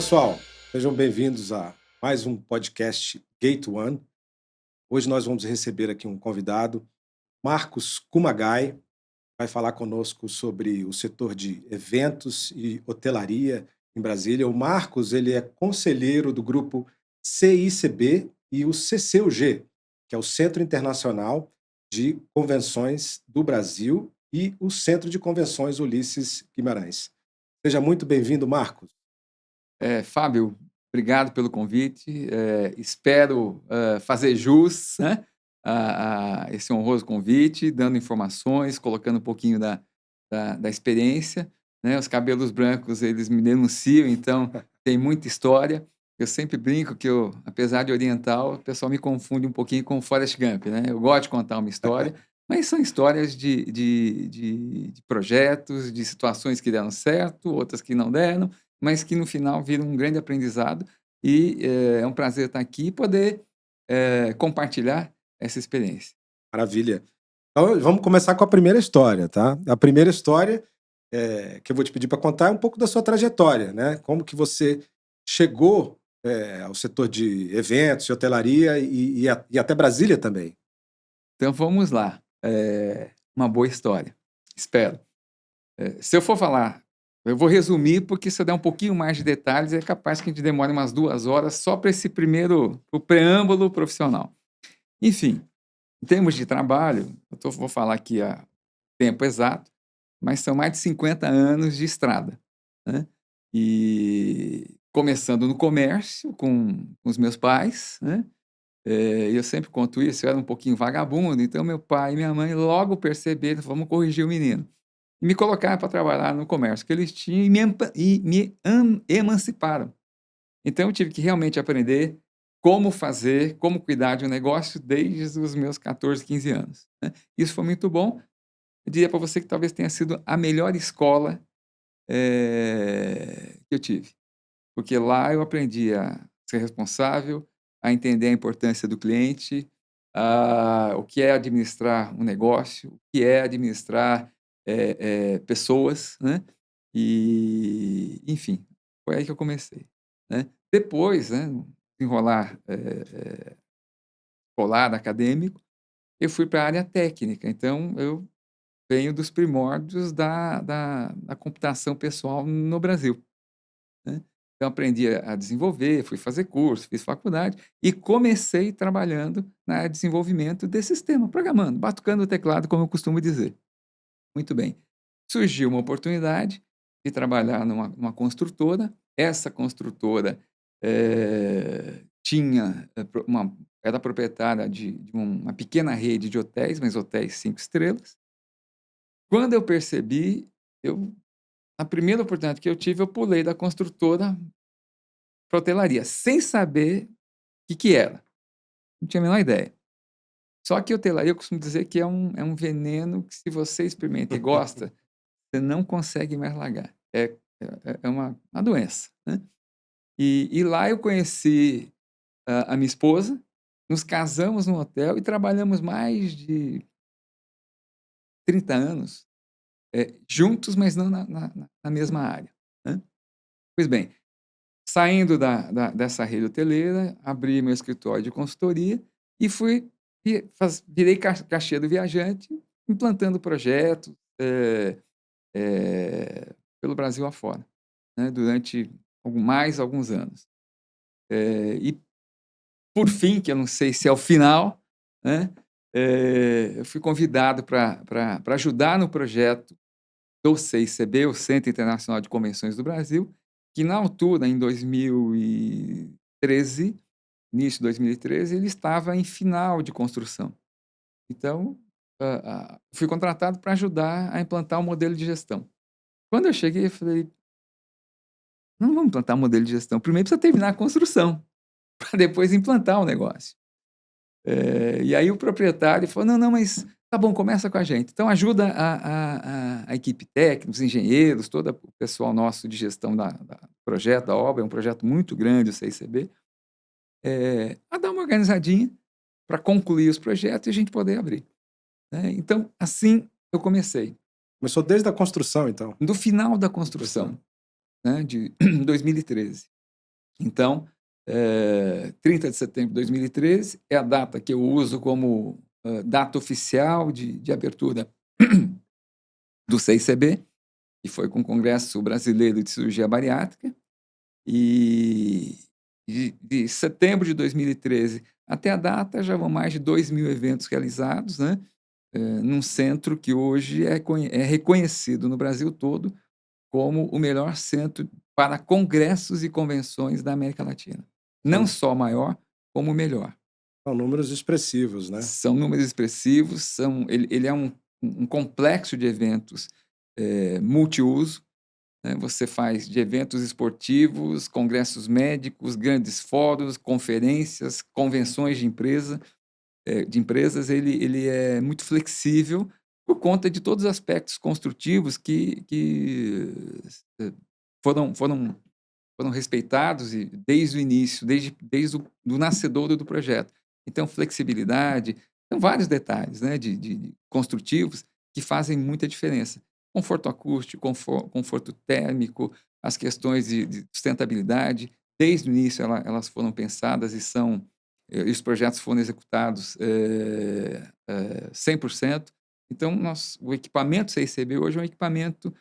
pessoal, sejam bem-vindos a mais um podcast Gate One. Hoje nós vamos receber aqui um convidado, Marcos Kumagai, vai falar conosco sobre o setor de eventos e hotelaria em Brasília. O Marcos, ele é conselheiro do grupo CICB e o CCUG, que é o Centro Internacional de Convenções do Brasil e o Centro de Convenções Ulisses Guimarães. Seja muito bem-vindo, Marcos. Fábio, obrigado pelo convite. Espero fazer jus, né, a esse honroso convite, dando informações, colocando um pouquinho da experiência. Né? Os cabelos brancos, eles me denunciam, então tem muita história. Eu sempre brinco que eu, apesar de oriental, o pessoal me confunde um pouquinho com o Forrest Gump. Né? Eu gosto de contar uma história, mas são histórias de projetos, de situações que deram certo, outras que não deram, mas que no final viram um grande aprendizado e é um prazer estar aqui e poder compartilhar essa experiência. Maravilha. Então, vamos começar com a primeira história, tá? A primeira história que eu vou te pedir para contar é um pouco da sua trajetória, né? Como que você chegou ao setor de eventos, de hotelaria e até Brasília também. Então vamos lá. Uma boa história, espero. Se eu for falar, eu vou resumir, porque se eu der um pouquinho mais de detalhes, é capaz que a gente demore umas 2 horas só para esse primeiro, o preâmbulo profissional. Enfim, em termos de trabalho, vou falar aqui a tempo exato, mas são mais de 50 anos de estrada, né? E começando no comércio com os meus pais, né? Eu sempre conto isso, eu era um pouquinho vagabundo, então meu pai e minha mãe logo perceberam, vamos corrigir o menino. E me colocaram para trabalhar no comércio que eles tinham e me emanciparam. Então eu tive que realmente aprender como fazer, como cuidar de um negócio desde os meus 14, 15 anos, né? Isso foi muito bom. Eu diria para você que talvez tenha sido a melhor escola, que eu tive, porque lá eu aprendi a ser responsável, a entender a importância do cliente, o que é administrar um negócio, o que é administrar, pessoas, né, e enfim, foi aí que eu comecei, né. Depois, né, no desenrolar, escolar, acadêmico, eu fui para a área técnica, então eu venho dos primórdios da computação pessoal no Brasil, né. Então aprendi a desenvolver, fui fazer curso, fiz faculdade e comecei trabalhando na área de desenvolvimento desse sistema, programando, batucando o teclado, como eu costumo dizer. Muito bem. Surgiu uma oportunidade de trabalhar numa construtora. Essa construtora, tinha, era proprietária de uma pequena rede de hotéis, mas hotéis 5 estrelas. Quando eu percebi, eu a primeira oportunidade que eu tive, eu pulei da construtora para hotelaria, sem saber o que era. Não tinha a menor ideia. Só que hotelaria, eu costumo dizer que é um veneno que, se você experimenta e gosta, você não consegue mais largar. É uma doença, né. E lá eu conheci a minha esposa, nos casamos num hotel e trabalhamos mais de 30 anos, juntos, mas não na mesma área, né. Pois bem, saindo dessa rede hoteleira, abri meu escritório de consultoria e virei caixa do viajante, implantando projetos, pelo Brasil afora, né, durante mais alguns anos. E por fim, que eu não sei se é o final, né, eu fui convidado para ajudar no projeto do CICB, o Centro Internacional de Convenções do Brasil, que na altura, em 2013, início de 2013, ele estava em final de construção. Então, fui contratado para ajudar a implantar o modelo de gestão. Quando eu cheguei, eu falei: "Não vamos implantar um modelo de gestão, primeiro precisa terminar a construção, para depois implantar o negócio". E aí o proprietário falou: "Não, não, mas tá bom, começa com a gente". Então ajuda a equipe técnica, os engenheiros, todo o pessoal nosso de gestão da projeto, da obra, é um projeto muito grande, o CICB, a dar uma organizadinha para concluir os projetos e a gente poder abrir, né. Então, assim eu comecei. Começou desde a construção, então. Do final da Construção. construção, né, de 2013. Então, 30 de setembro de 2013 é a data que eu uso como data oficial de abertura do CICB, que foi com o Congresso Brasileiro de Cirurgia Bariátrica, e de setembro de 2013 até a data já vão mais de 2.000 eventos realizados, né, num centro que hoje é reconhecido no Brasil todo como o melhor centro para congressos e convenções da América Latina. Não São, só o maior, como o melhor. são números expressivos, né? São números expressivos, ele é um complexo de eventos multiuso, né? Você faz de eventos esportivos, congressos médicos, grandes fóruns, conferências, convenções de empresas, ele é muito flexível por conta de todos os aspectos construtivos que eh, foram respeitados e desde o início, desde o do nascedouro do projeto. Então, flexibilidade, são vários detalhes, né, de construtivos que fazem muita diferença. Conforto acústico, conforto térmico, as questões de sustentabilidade, desde o início elas foram pensadas e os projetos foram executados 100%. Então, o equipamento CICB hoje é um equipamento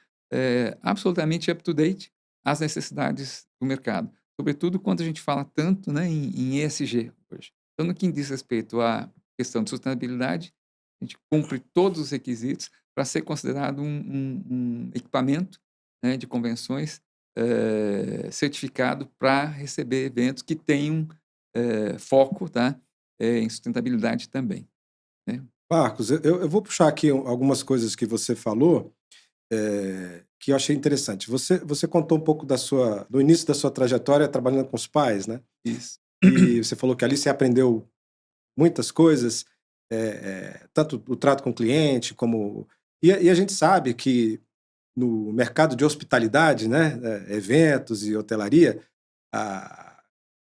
absolutamente up-to-date às necessidades do mercado, sobretudo quando a gente fala tanto, né, em ESG hoje. Então, no que diz respeito à questão de sustentabilidade, a gente cumpre todos os requisitos para ser considerado um equipamento, né, de convenções certificado para receber eventos que tenham foco, tá, em sustentabilidade também, né. Marcos, eu vou puxar aqui algumas coisas que você falou, que eu achei interessante. Você contou um pouco do início da sua trajetória trabalhando com os pais, né? Isso. E você falou que ali você aprendeu muitas coisas, tanto o trato com o cliente, como. E a gente sabe que no mercado de hospitalidade, né, eventos e hotelaria, a-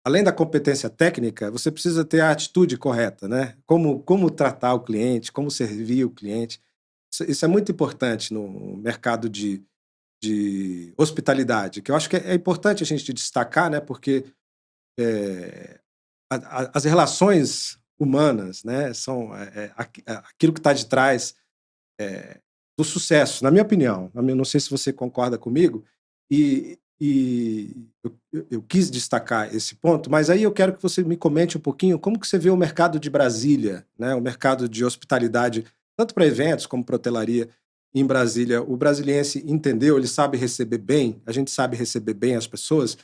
além da competência técnica, você precisa ter a atitude correta, né? Como tratar o cliente, como servir o cliente. Isso é muito importante no mercado de hospitalidade, que eu acho que é importante a gente destacar, né? Porque as relações humanas, né, são aquilo que está de trás do sucesso, na minha opinião. Não sei se você concorda comigo, e eu quis destacar esse ponto, mas aí eu quero que você me comente um pouquinho como que você vê o mercado de Brasília, né, o mercado de hospitalidade, tanto para eventos como para hotelaria em Brasília. O brasiliense entendeu, ele sabe receber bem, a gente sabe receber bem as pessoas,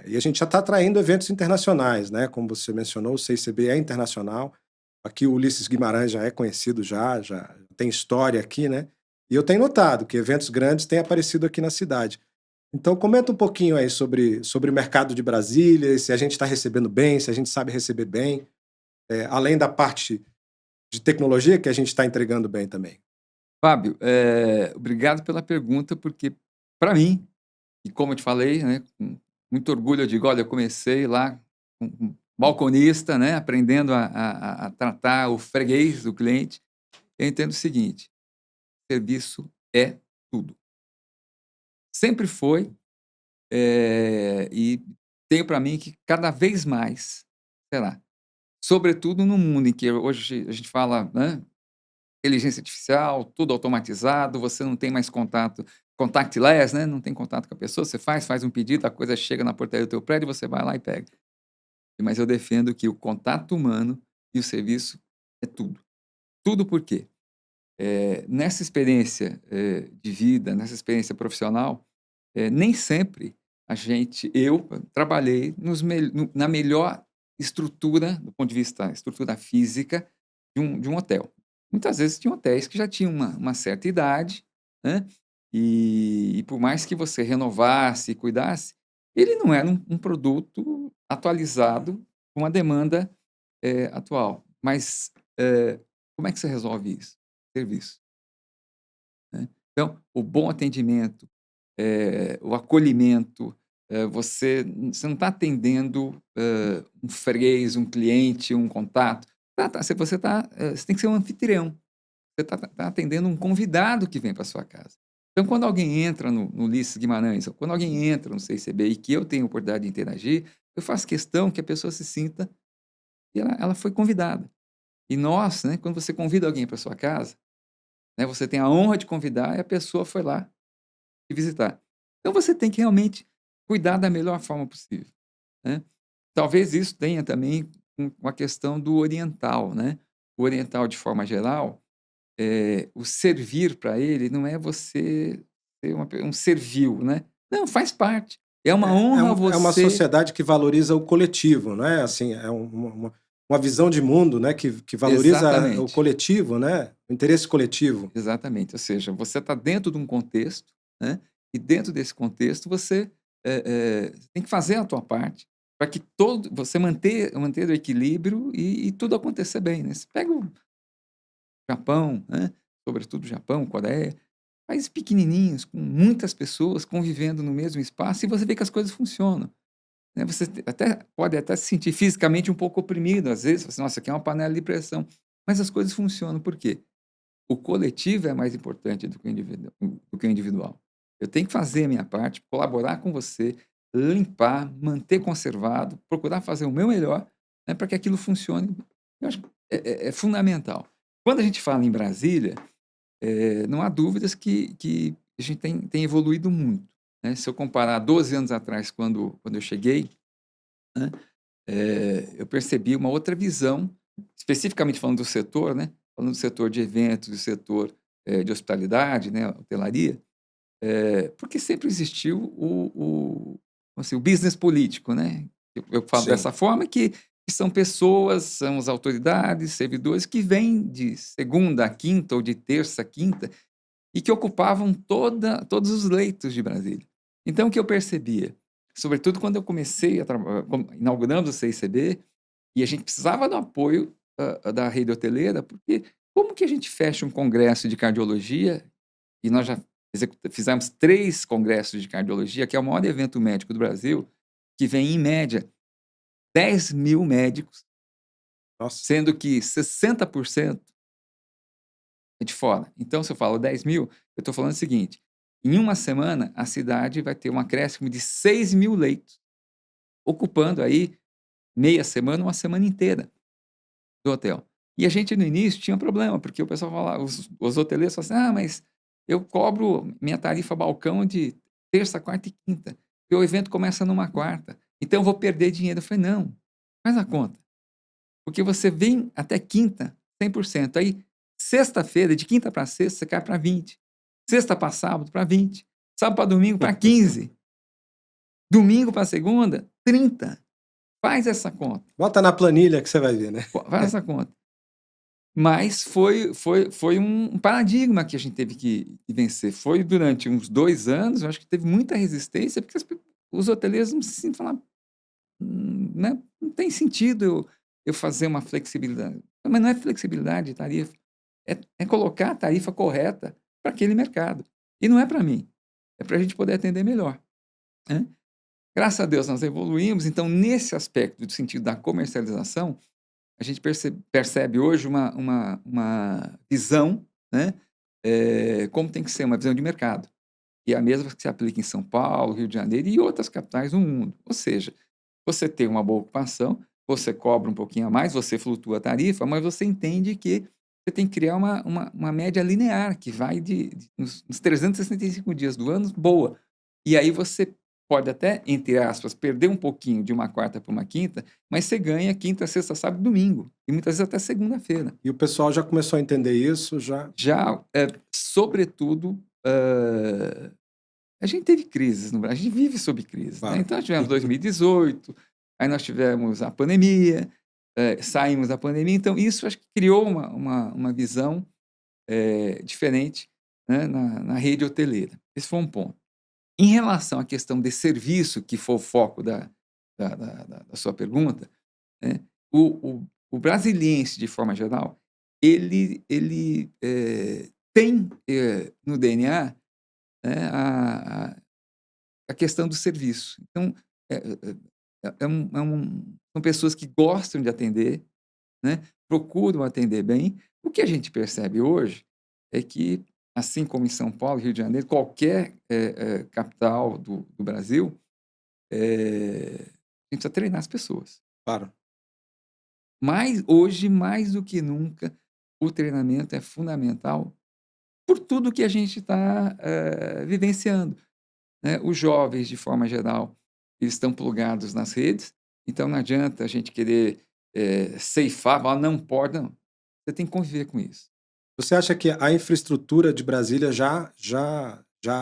e a gente já está atraindo eventos internacionais, né? Como você mencionou, o CICB é internacional. Aqui o Ulisses Guimarães já é conhecido, já tem história aqui, né? E eu tenho notado que eventos grandes têm aparecido aqui na cidade. Então, comenta um pouquinho aí sobre o mercado de Brasília, se a gente está recebendo bem, se a gente sabe receber bem, além da parte de tecnologia que a gente está entregando bem também. Fábio, obrigado pela pergunta, porque para mim, e como eu te falei, né, com muito orgulho eu digo: "Olha, eu comecei lá com balconista, né, aprendendo a tratar o freguês, o cliente". Eu entendo o seguinte: serviço é tudo. Sempre foi, e tenho para mim que cada vez mais, sei lá, sobretudo no mundo em que hoje a gente fala, né, inteligência artificial, tudo automatizado, você não tem mais contactless, né, não tem contato com a pessoa, você faz um pedido, a coisa chega na portaria do teu prédio, você vai lá e pega. Mas eu defendo que o contato humano e o serviço é tudo. Tudo por quê? Nessa experiência, de vida, nessa experiência profissional, nem sempre eu trabalhei na melhor estrutura, do ponto de vista estrutura física, de um hotel. Muitas vezes tinha hotéis que já tinham uma certa idade, né, e por mais que você renovasse e cuidasse, ele não era um produto atualizado com a demanda, atual. Mas, como é que você resolve isso? Serviço, né. Então, o bom atendimento, o acolhimento, você não está atendendo, um freguês, um cliente, um contato. Você tem que ser um anfitrião. Você está atendendo um convidado que vem para sua casa. Então, quando alguém entra no Ulisses Guimarães, ou quando alguém entra no CICB e que eu tenho a oportunidade de interagir, eu faço questão que a pessoa se sinta que ela foi convidada. E nós, né, quando você convida alguém para sua casa, né, você tem a honra de convidar e a pessoa foi lá te visitar. Então você tem que realmente cuidar da melhor forma possível, né. Talvez isso tenha também com a questão do oriental, né. O oriental, de forma geral, o servir para ele não é você ser um servil, né. Não, faz parte. É uma honra É uma você sociedade que valoriza o coletivo, não é? Assim, é uma visão de mundo, né, que valoriza o exatamente. coletivo, né? O interesse coletivo. Exatamente, ou seja, você está dentro de um contexto, né, e dentro desse contexto você, tem que fazer a tua parte para que todo você manter o equilíbrio e tudo acontecer bem, né. Você pega o Japão, né, sobretudo o Japão, Coreia, países pequenininhos com muitas pessoas convivendo no mesmo espaço e você vê que as coisas funcionam, né. Você pode até se sentir fisicamente um pouco oprimido, às vezes, fala assim: "Nossa, aqui é uma panela de pressão", mas as coisas funcionam, por quê? O coletivo é mais importante do que o individual. Eu tenho que fazer a minha parte, colaborar com você, limpar, manter conservado, procurar fazer o meu melhor, né, para que aquilo funcione. Eu acho que é fundamental. Quando a gente fala em Brasília, não há dúvidas que a gente tem evoluído muito, né. Se eu comparar 12 anos atrás, quando eu cheguei, né, eu percebi uma outra visão, especificamente falando do setor, né, falando do setor de eventos, do setor, de hospitalidade, né, hotelaria, porque sempre existiu assim, o business político, né. Eu falo Sim. dessa forma que são pessoas, são as autoridades, servidores que vêm de segunda a quinta ou de terça a quinta e que ocupavam todos os leitos de Brasília. Então o que eu percebia, sobretudo quando eu comecei a traba como inauguramos o CICB, e a gente precisava do apoio da rede hoteleira, porque como que a gente fecha um congresso de cardiologia, e nós já fizemos 3 congressos de cardiologia, que é o maior evento médico do Brasil, que vem em média 10.000 médicos, Nossa. sendo que 60% é de fora. Então se eu falo 10.000, eu estou falando o seguinte: em uma semana a cidade vai ter um acréscimo de 6.000 leitos, ocupando aí meia semana, uma semana inteira do hotel. E a gente no início tinha um problema, porque o pessoal falava, os hoteleiros falavam assim: "Ah, mas eu cobro minha tarifa balcão de terça, quarta e quinta, e o evento começa numa quarta, então eu vou perder dinheiro". Eu falei: "Não, faz a conta, porque você vem até quinta 100%, aí sexta-feira, de quinta para sexta, você cai para 20, sexta para sábado para 20, sábado para domingo para 15, domingo para segunda 30. Faz essa conta, Bota na planilha que você vai ver, né? faz essa conta". Mas foi um paradigma que a gente teve que vencer. Foi durante uns 2 anos, eu acho que teve muita resistência, porque os hoteleiros não se falavam, né, não tem sentido eu fazer uma flexibilidade. Mas não é flexibilidade de tarifa, é colocar a tarifa correta para aquele mercado. E não é para mim, é para a gente poder atender melhor, né. Graças a Deus nós evoluímos, então nesse aspecto do sentido da comercialização, a gente percebe hoje uma visão, né, como tem que ser, uma visão de mercado. E é a mesma que se aplica em São Paulo, Rio de Janeiro e outras capitais do mundo. Ou seja, você tem uma boa ocupação, você cobra um pouquinho a mais, você flutua a tarifa, mas você entende que você tem que criar uma média linear, que vai nos 365 dias do ano, boa. E aí você pode até, entre aspas, perder um pouquinho de uma quarta para uma quinta, mas você ganha quinta, sexta, sábado e domingo, e muitas vezes até segunda-feira. E o pessoal já começou a entender isso, já. Já, sobretudo, a gente teve crises no Brasil, a gente vive sob crise, né, Claro. então nós tivemos 2018, aí nós tivemos a pandemia, saímos da pandemia, então isso acho que criou uma visão, diferente, né, na rede hoteleira. Esse foi um ponto. Em relação à questão de serviço, que foi o foco da sua pergunta, né, o brasiliense, de forma geral, ele tem, no DNA, né, a questão do serviço. Então, é são pessoas que gostam de atender, né, procuram atender bem. O que a gente percebe hoje é que assim como em São Paulo, Rio de Janeiro, qualquer capital do Brasil, a gente precisa treinar as pessoas. Claro. Mas hoje, mais do que nunca, o treinamento é fundamental por tudo que a gente está vivenciando, né? Os jovens, de forma geral, eles estão plugados nas redes, então não adianta a gente querer ceifar, falar não pode, não. Você tem que conviver com isso. Você acha que a infraestrutura de Brasília já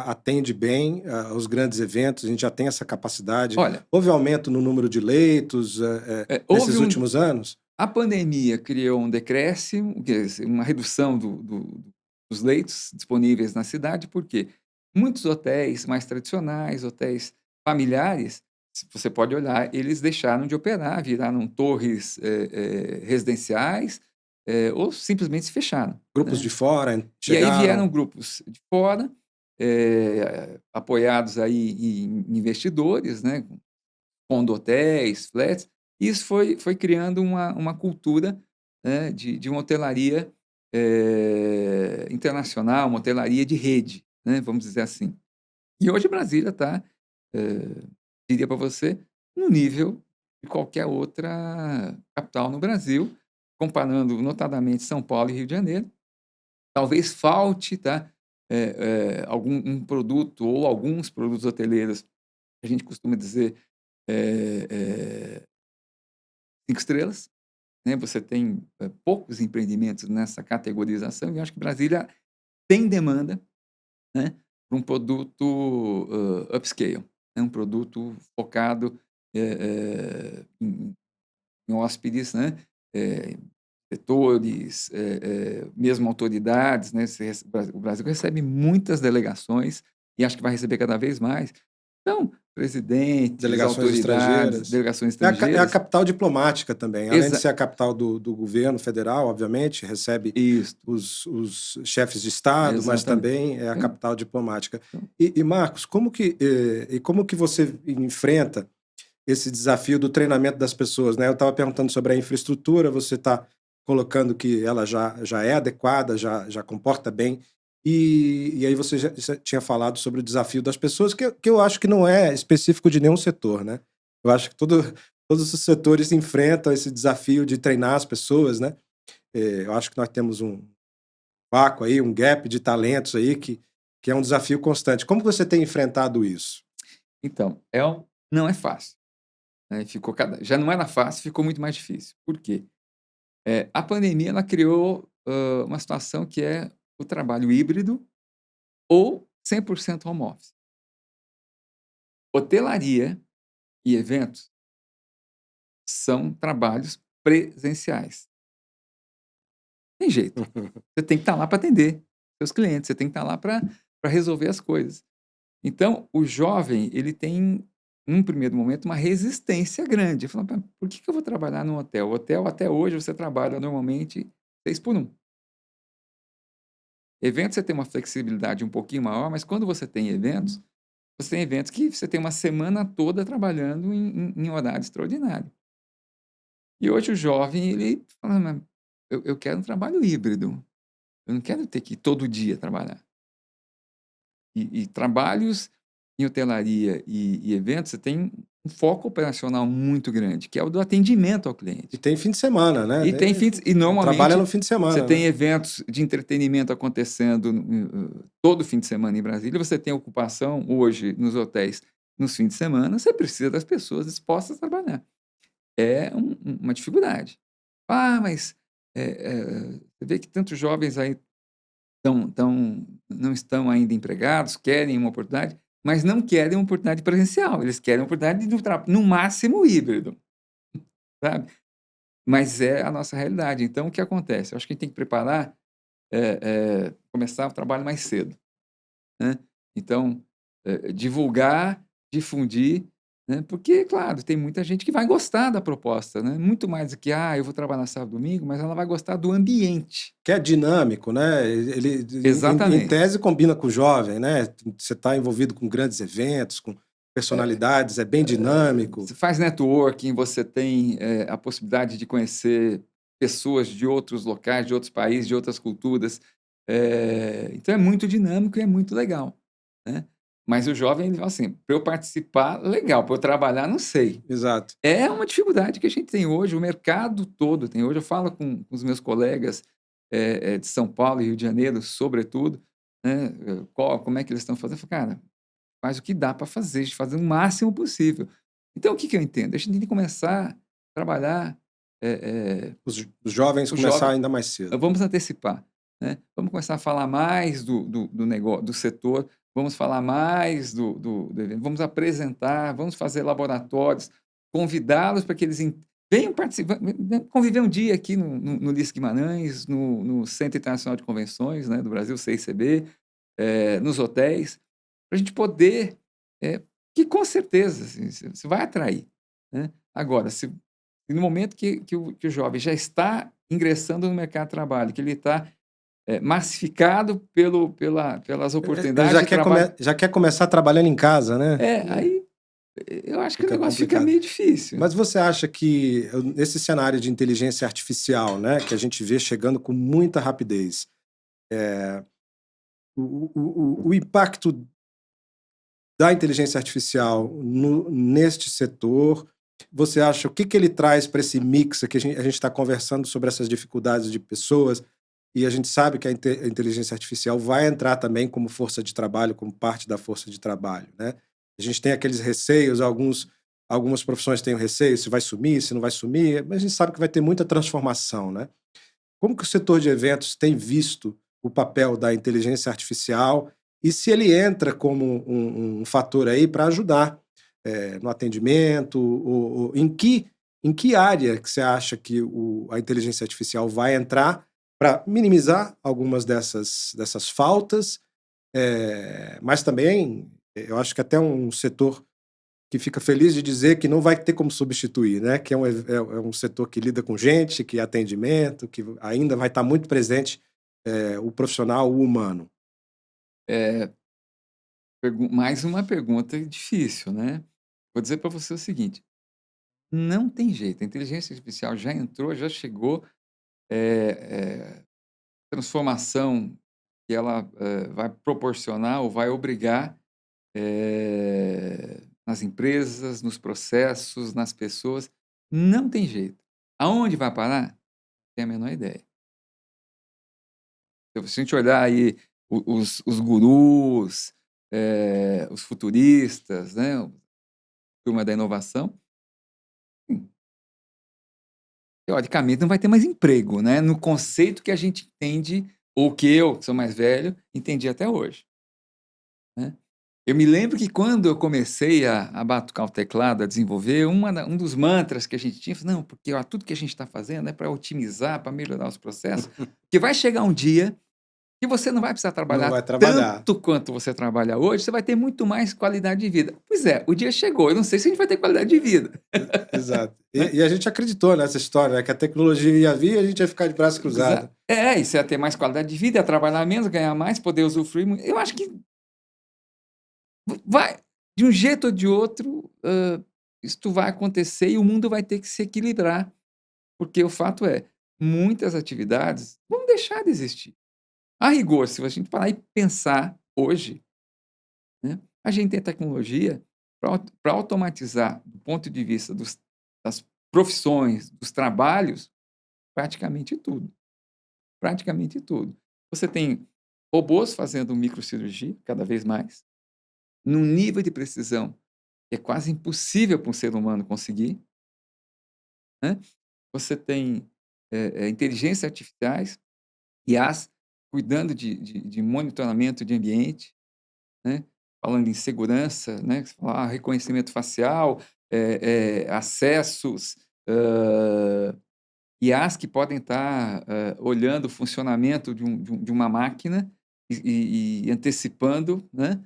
atende bem aos grandes eventos? A gente já tem essa capacidade? Olha, Houve aumento no número de leitos nesses houve últimos anos? a pandemia criou um decréscimo, quer dizer, uma redução dos leitos disponíveis na cidade, porque muitos hotéis mais tradicionais, hotéis familiares, se você pode olhar, eles deixaram de operar, viraram torres residenciais, ou simplesmente se fecharam, Grupos né? de fora E aí vieram chegaram? grupos de fora, apoiados aí em investidores, né, condotéis, flats, e isso foi criando uma cultura, né, de uma hotelaria, internacional, uma hotelaria de rede, né, vamos dizer assim. E hoje Brasília está, diria para você, no nível de qualquer outra capital no Brasil, comparando notadamente São Paulo e Rio de Janeiro. Talvez falte, tá, algum um produto ou alguns produtos hoteleiros, a gente costuma dizer, eh eh, 5 estrelas, né, você tem, poucos empreendimentos nessa categorização e eu acho que Brasília tem demanda, né, para um produto, upscale, né, um produto focado, em hóspedes, né, setores, mesmo autoridades, né, o Brasil recebe muitas delegações e acho que vai receber cada vez mais. Então, presidentes, Delegações autoridades, estrangeiras? delegações É a estrangeiras. capital diplomática também. Além de Exa ser a capital do governo federal, obviamente, recebe Isso, os chefes de Estado, mas exatamente. também é a Então capital diplomática. então E Marcos, como que você enfrenta esse desafio do treinamento das pessoas, né? Eu estava perguntando sobre a infraestrutura, você está colocando que ela já é adequada, já comporta bem, e aí você já tinha falado sobre o desafio das pessoas, que eu acho que não é específico de nenhum setor, né? Eu acho que todos os setores enfrentam esse desafio de treinar as pessoas, né? Eu acho que nós temos um vácuo aí, um gap de talentos aí que é um desafio constante. Como que você tem enfrentado isso? então, não é fácil, né, já não era fácil, ficou muito mais difícil. Por quê? A pandemia ela criou, uma situação que é o trabalho híbrido ou 100% home office. Hotelaria e eventos são trabalhos presenciais. Tem jeito. Você tem que estar lá para atender seus clientes, você tem que estar lá para resolver as coisas. Então, o jovem, ele tem, num primeiro momento, uma resistência grande. Ele fala: Por que eu vou trabalhar num hotel? O hotel, até hoje, você trabalha normalmente 6 por 1. Evento você tem uma flexibilidade um pouquinho maior, mas quando você tem eventos que você tem uma semana toda trabalhando em horário extraordinário. E hoje o jovem, ele fala: "Mas eu quero um trabalho híbrido, eu não quero ter que ir todo dia trabalhar". E trabalhos em hotelaria e eventos, você tem um foco operacional muito grande, que é o do atendimento ao E cliente. tem fim de semana, né? E tem fim de e Trabalha normalmente no fim de você semana, né? tem eventos de entretenimento acontecendo, todo fim de semana em Brasília, você tem ocupação hoje nos hotéis nos fins de semana, você precisa das pessoas dispostas a trabalhar. É uma dificuldade. "Ah, mas", você vê que tantos jovens aí não estão ainda empregados, querem uma oportunidade, mas não querem uma oportunidade presencial, eles querem uma oportunidade no máximo híbrido, sabe. Mas é a nossa realidade. Então o que acontece? Eu acho que a gente tem que preparar, começar o trabalho mais cedo, né. Então, divulgar, difundir, né, porque, claro, tem muita gente que vai gostar da proposta, né, muito mais do que: "Ah, eu vou trabalhar sábado, domingo", mas ela vai gostar do ambiente. Que é dinâmico, né? Ele, em Exatamente. tese, combina com o jovem, né? Você está envolvido com grandes eventos, com personalidades, é bem dinâmico. Você faz networking, você tem, a possibilidade de conhecer pessoas de outros locais, de outros países, de outras culturas. Então é muito dinâmico e é muito legal, né. Mas o jovem, ele fala assim: "Para eu participar, legal, para eu trabalhar, não sei". Exato. É uma dificuldade que a gente tem hoje, o mercado todo tem hoje. Eu falo com os meus colegas, de São Paulo e Rio de Janeiro, sobretudo, né, como é que eles estão fazendo. Eu falo: "Cara, faz o que dá para fazer, a gente fazer o máximo possível". Então o que que eu entendo? A gente tem que começar a trabalhar, Os jovens o começar jovem, ainda mais cedo. vamos antecipar, né, vamos começar a falar mais do negócio, do setor, vamos falar mais do evento, vamos apresentar, vamos fazer laboratórios, convidá-los para que eles venham participar, conviver um dia aqui no Ulisses Guimarães, no Centro Internacional de Convenções, né, do Brasil, CICB, nos hotéis, para a gente poder, que com certeza, assim, você vai atrair, né. Agora, se no momento que o jovem já está ingressando no mercado de trabalho, que ele está, massificado pelas Ele oportunidades de trabalho, já quer começar trabalhando em casa, né? aí eu acho que o Fica negócio fica complicado. meio difícil. Mas você acha que nesse cenário de inteligência artificial, né, que a gente vê chegando com muita rapidez, o impacto da inteligência artificial neste setor, você acha o que ele traz para esse mix aqui? A gente está conversando sobre essas dificuldades de pessoas e a gente sabe que a inteligência artificial vai entrar também como força de trabalho, como parte da força de trabalho, né? A gente tem aqueles receios, algumas profissões têm o receio, se vai sumir, se não vai sumir, mas a gente sabe que vai ter muita transformação, né? Como que o setor de eventos tem visto o papel da inteligência artificial e se ele entra como um fator aí para ajudar no atendimento, em que área que você acha que a inteligência artificial vai entrar para minimizar algumas dessas faltas, mas também eu acho que até um setor que fica feliz de dizer que não vai ter como substituir, né? Que é um setor que lida com gente, que é atendimento, que ainda vai estar muito presente o profissional, o humano. Eh, mais uma pergunta difícil, né. Vou dizer para você o seguinte: não tem jeito, a inteligência artificial já entrou, já chegou, transformação que ela, vai proporcionar ou vai obrigar, nas empresas, nos processos, nas pessoas, não tem jeito. Aonde vai parar? Não tenho a menor ideia. Se a gente olhar aí os gurus, os futuristas, né, a turma da inovação, hum, teoricamente não vai ter mais emprego, né, no conceito que a gente entende, ou que eu, que sou mais velho, entendi até hoje, né. Eu me lembro que quando eu comecei a batucar o teclado, a desenvolver, um dos mantras que a gente tinha, não, porque ó, tudo que a gente está fazendo é para otimizar, para melhorar os processos, que vai chegar um dia que você não vai precisar Não trabalhar vai trabalhar. tanto quanto você trabalha hoje, você vai ter muito mais qualidade de vida. Pois é, o dia chegou, eu não sei se a gente vai ter qualidade de vida, Exato. né. E a gente acreditou nessa história, né, que a tecnologia ia vir e a gente ia ficar de braço cruzado. E você ia ter mais qualidade de vida, ia trabalhar menos, ganhar mais, poder usufruir eu acho que vai de um jeito ou de outro, isto vai acontecer e o mundo vai ter que se equilibrar, porque o fato é, muitas atividades vão deixar de existir. A rigor, se a gente parar e pensar hoje, né, a gente tem tecnologia para automatizar, do ponto de vista das profissões, dos trabalhos, praticamente tudo, praticamente tudo. Você tem robôs fazendo microcirurgia cada vez mais, num nível de precisão que é quase impossível para um ser humano conseguir, né. Você tem, inteligências artificiais, IAs, cuidando de monitoramento de ambiente, né, falando em segurança, né, que você fala, reconhecimento facial, acessos, IAs que podem estar, olhando o funcionamento de uma máquina e antecipando, né,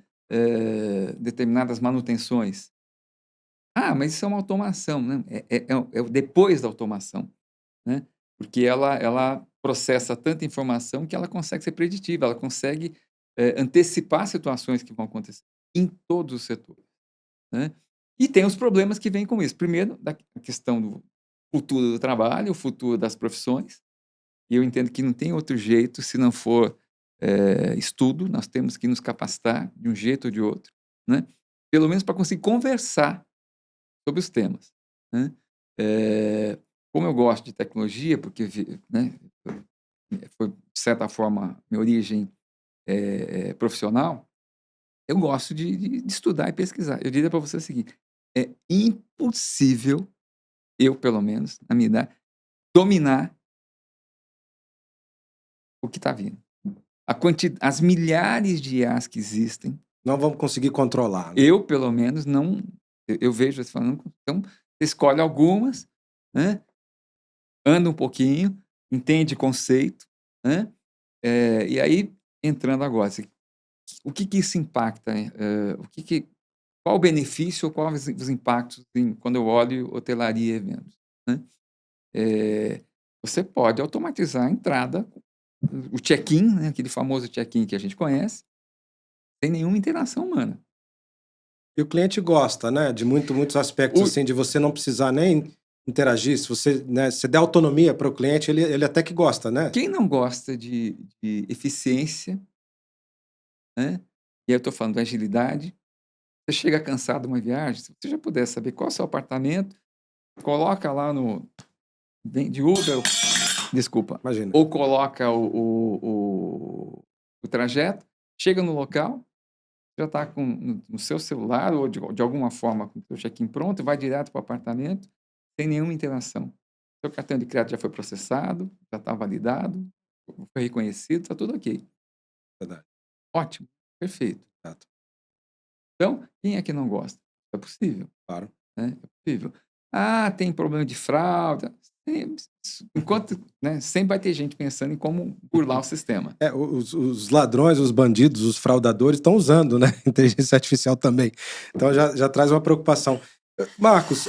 determinadas manutenções. Ah, mas isso é uma automação, né, é o depois da automação, né, porque ela processa tanta informação que ela consegue ser preditiva, ela consegue, antecipar situações que vão acontecer em todos os setores, né. E tem os problemas que vêm com isso. Primeiro, da questão do futuro do trabalho, o futuro das profissões, e eu entendo que não tem outro jeito se não for, estudo, nós temos que nos capacitar de um jeito ou de outro, né? Pelo menos para conseguir conversar sobre os temas, né? Eh, Como eu gosto de tecnologia, porque né, foi, de certa forma, minha origem profissional, eu gosto de estudar e pesquisar. Eu diria para você o seguinte: é impossível, eu pelo menos, na minha idade, dominar o que está vindo. As milhares de IAs que existem, Não vamos conseguir controlar, né? eu pelo menos não. Eu vejo você falando, então você escolhe algumas, né? Anda um pouquinho, entende conceito, né? E aí, entrando agora, assim, o que que isso impacta, hein? Qual o benefício ou quais os impactos quando eu olho hotelaria e eventos, né? Você pode automatizar a entrada, o check-in, né, aquele famoso check-in que a gente conhece, sem nenhuma interação humana. E o cliente gosta, né, de muitos aspectos, O assim, de você não precisar nem interagir, se você, né, se der autonomia para o cliente, ele até que gosta, né? Quem não gosta de eficiência, né, e aí eu estou falando da agilidade, você chega cansado de uma viagem, se você já puder saber qual é o seu apartamento, coloca lá no vem de Uber, desculpa, Imagina. ou coloca o trajeto, chega no local, já está com no seu celular ou de alguma forma com o seu check-in pronto, vai direto para o apartamento, sem nenhuma interação. Seu cartão de crédito já foi processado, já está validado, foi reconhecido, está tudo ok. Verdade, Ótimo, perfeito. exato, Então, quem é que não gosta? É possível, claro. né, é possível. Ah, tem problema de fraude, enquanto, né, sempre vai ter gente pensando em como burlar o sistema. É, os ladrões, os bandidos, os fraudadores estão usando, né, inteligência artificial também. Então já traz uma preocupação. Marcos,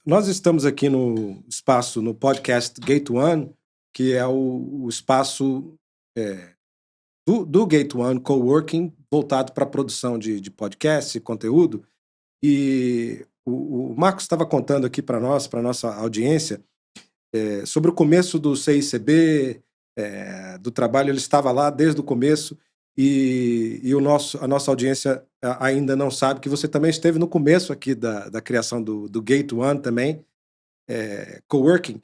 nós estamos aqui no espaço, no podcast Gate One, que é o espaço do Gate One Coworking, voltado para a produção de podcast e conteúdo. E o Marcos estava contando aqui para nós, para nossa audiência, sobre o começo do CICB, do trabalho. Ele estava lá desde o começo e a nossa audiência ainda não sabe que você também esteve no começo aqui da criação do Gate One também, Coworking.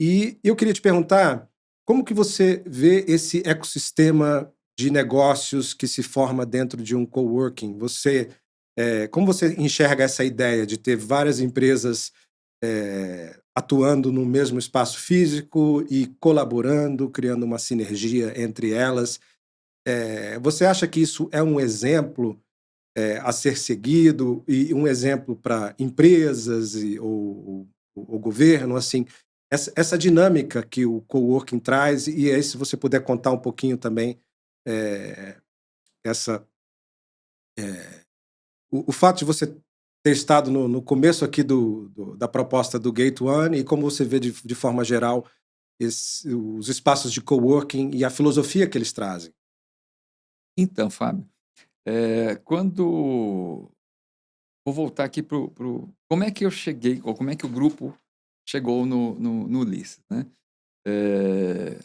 E eu queria te perguntar como que você vê esse ecossistema de negócios que se forma dentro de um coworking? Como você enxerga essa ideia de ter várias empresas atuando no mesmo espaço físico e colaborando, criando uma sinergia entre elas? Você acha que isso é um exemplo a ser seguido e um exemplo para empresas ou governo, assim, essa dinâmica que o coworking traz, e aí se você puder contar um pouquinho também eh, essa o fato de você ter estado no começo aqui da proposta do Gate One e como você vê de forma geral os espaços de coworking e a filosofia que eles trazem. Então, Fábio, quando vou voltar aqui para como é que eu cheguei, ou como é que o grupo chegou no Ulisses, né? Eh,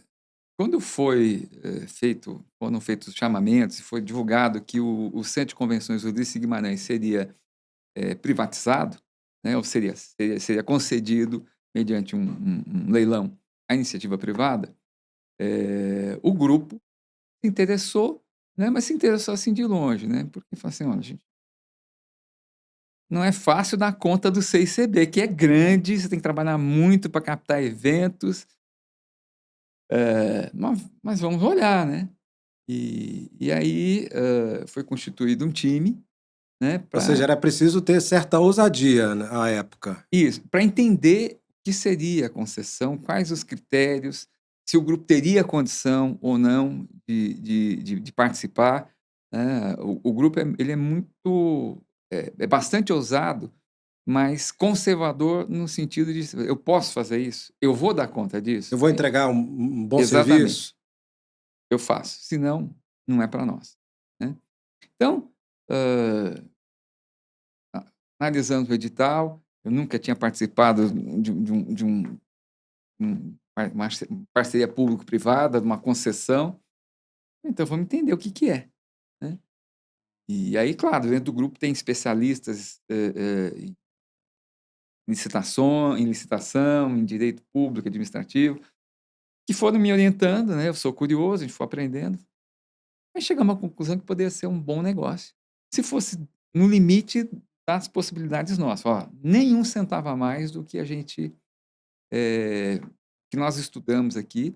Quando foram feitos os chamamentos e foi divulgado que o Centro de Convenções Ulisses Guimarães seria privatizado, né, ou seria concedido mediante um leilão à iniciativa privada, o grupo se interessou, né, mas se interessou assim de longe, né, porque falou assim: olha, gente, não é fácil dar conta do CICB, que é grande, você tem que trabalhar muito para captar eventos, mas vamos olhar, né? E aí foi constituído um time, né, Ou seja, para era preciso ter certa ousadia à época. isso, para entender o que seria a concessão, quais os critérios, se o grupo teria condição ou não de participar, né. O grupo ele é muito é bastante ousado, mas conservador no sentido de: "Eu posso fazer isso? Eu vou dar conta Eu disso?" vou entregar um bom Exatamente, serviço? eu faço, senão não é para nós, né. Então, hã, analisando o edital, eu nunca tinha participado de uma parceria público-privada, de uma concessão. Então vamos entender o que que é, né. E aí, claro, dentro do grupo tem especialistas, em licitação, em direito público, administrativo, que foram me orientando, né, eu sou curioso, a gente foi aprendendo, aí chegamos à conclusão que poderia ser um bom negócio. Se fosse no limite das possibilidades nossas, ó, nem um centavo a mais do que a gente, eh, que nós estudamos aqui,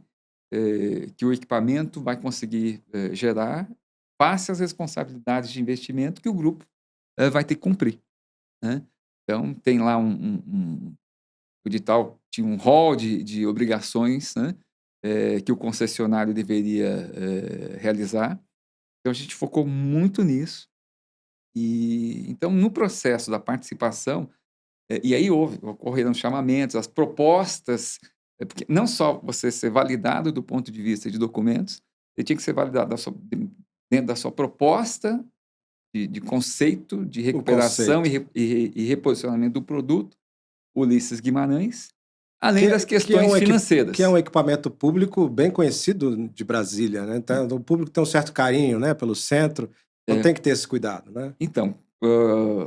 que o equipamento vai conseguir, gerar, face às responsabilidades de investimento que o grupo, vai ter que cumprir, né. Então tem lá o edital tinha um rol de obrigações, né, que o concessionário deveria, realizar. Então a gente focou muito nisso. E então no processo da participação, e aí ocorreram chamamentos, as propostas, porque não só você ser validado do ponto de vista de documentos, você tinha que ser validado dentro da sua proposta de conceito de O recuperação conceito. e reposicionamento do produto, Ulisses Guimarães, Que além das é, questões que é financeiras. um equipamento público bem conhecido de Brasília, né? Então, o público tem um certo carinho, né, pelo centro, então É, tem que ter esse cuidado, né? então,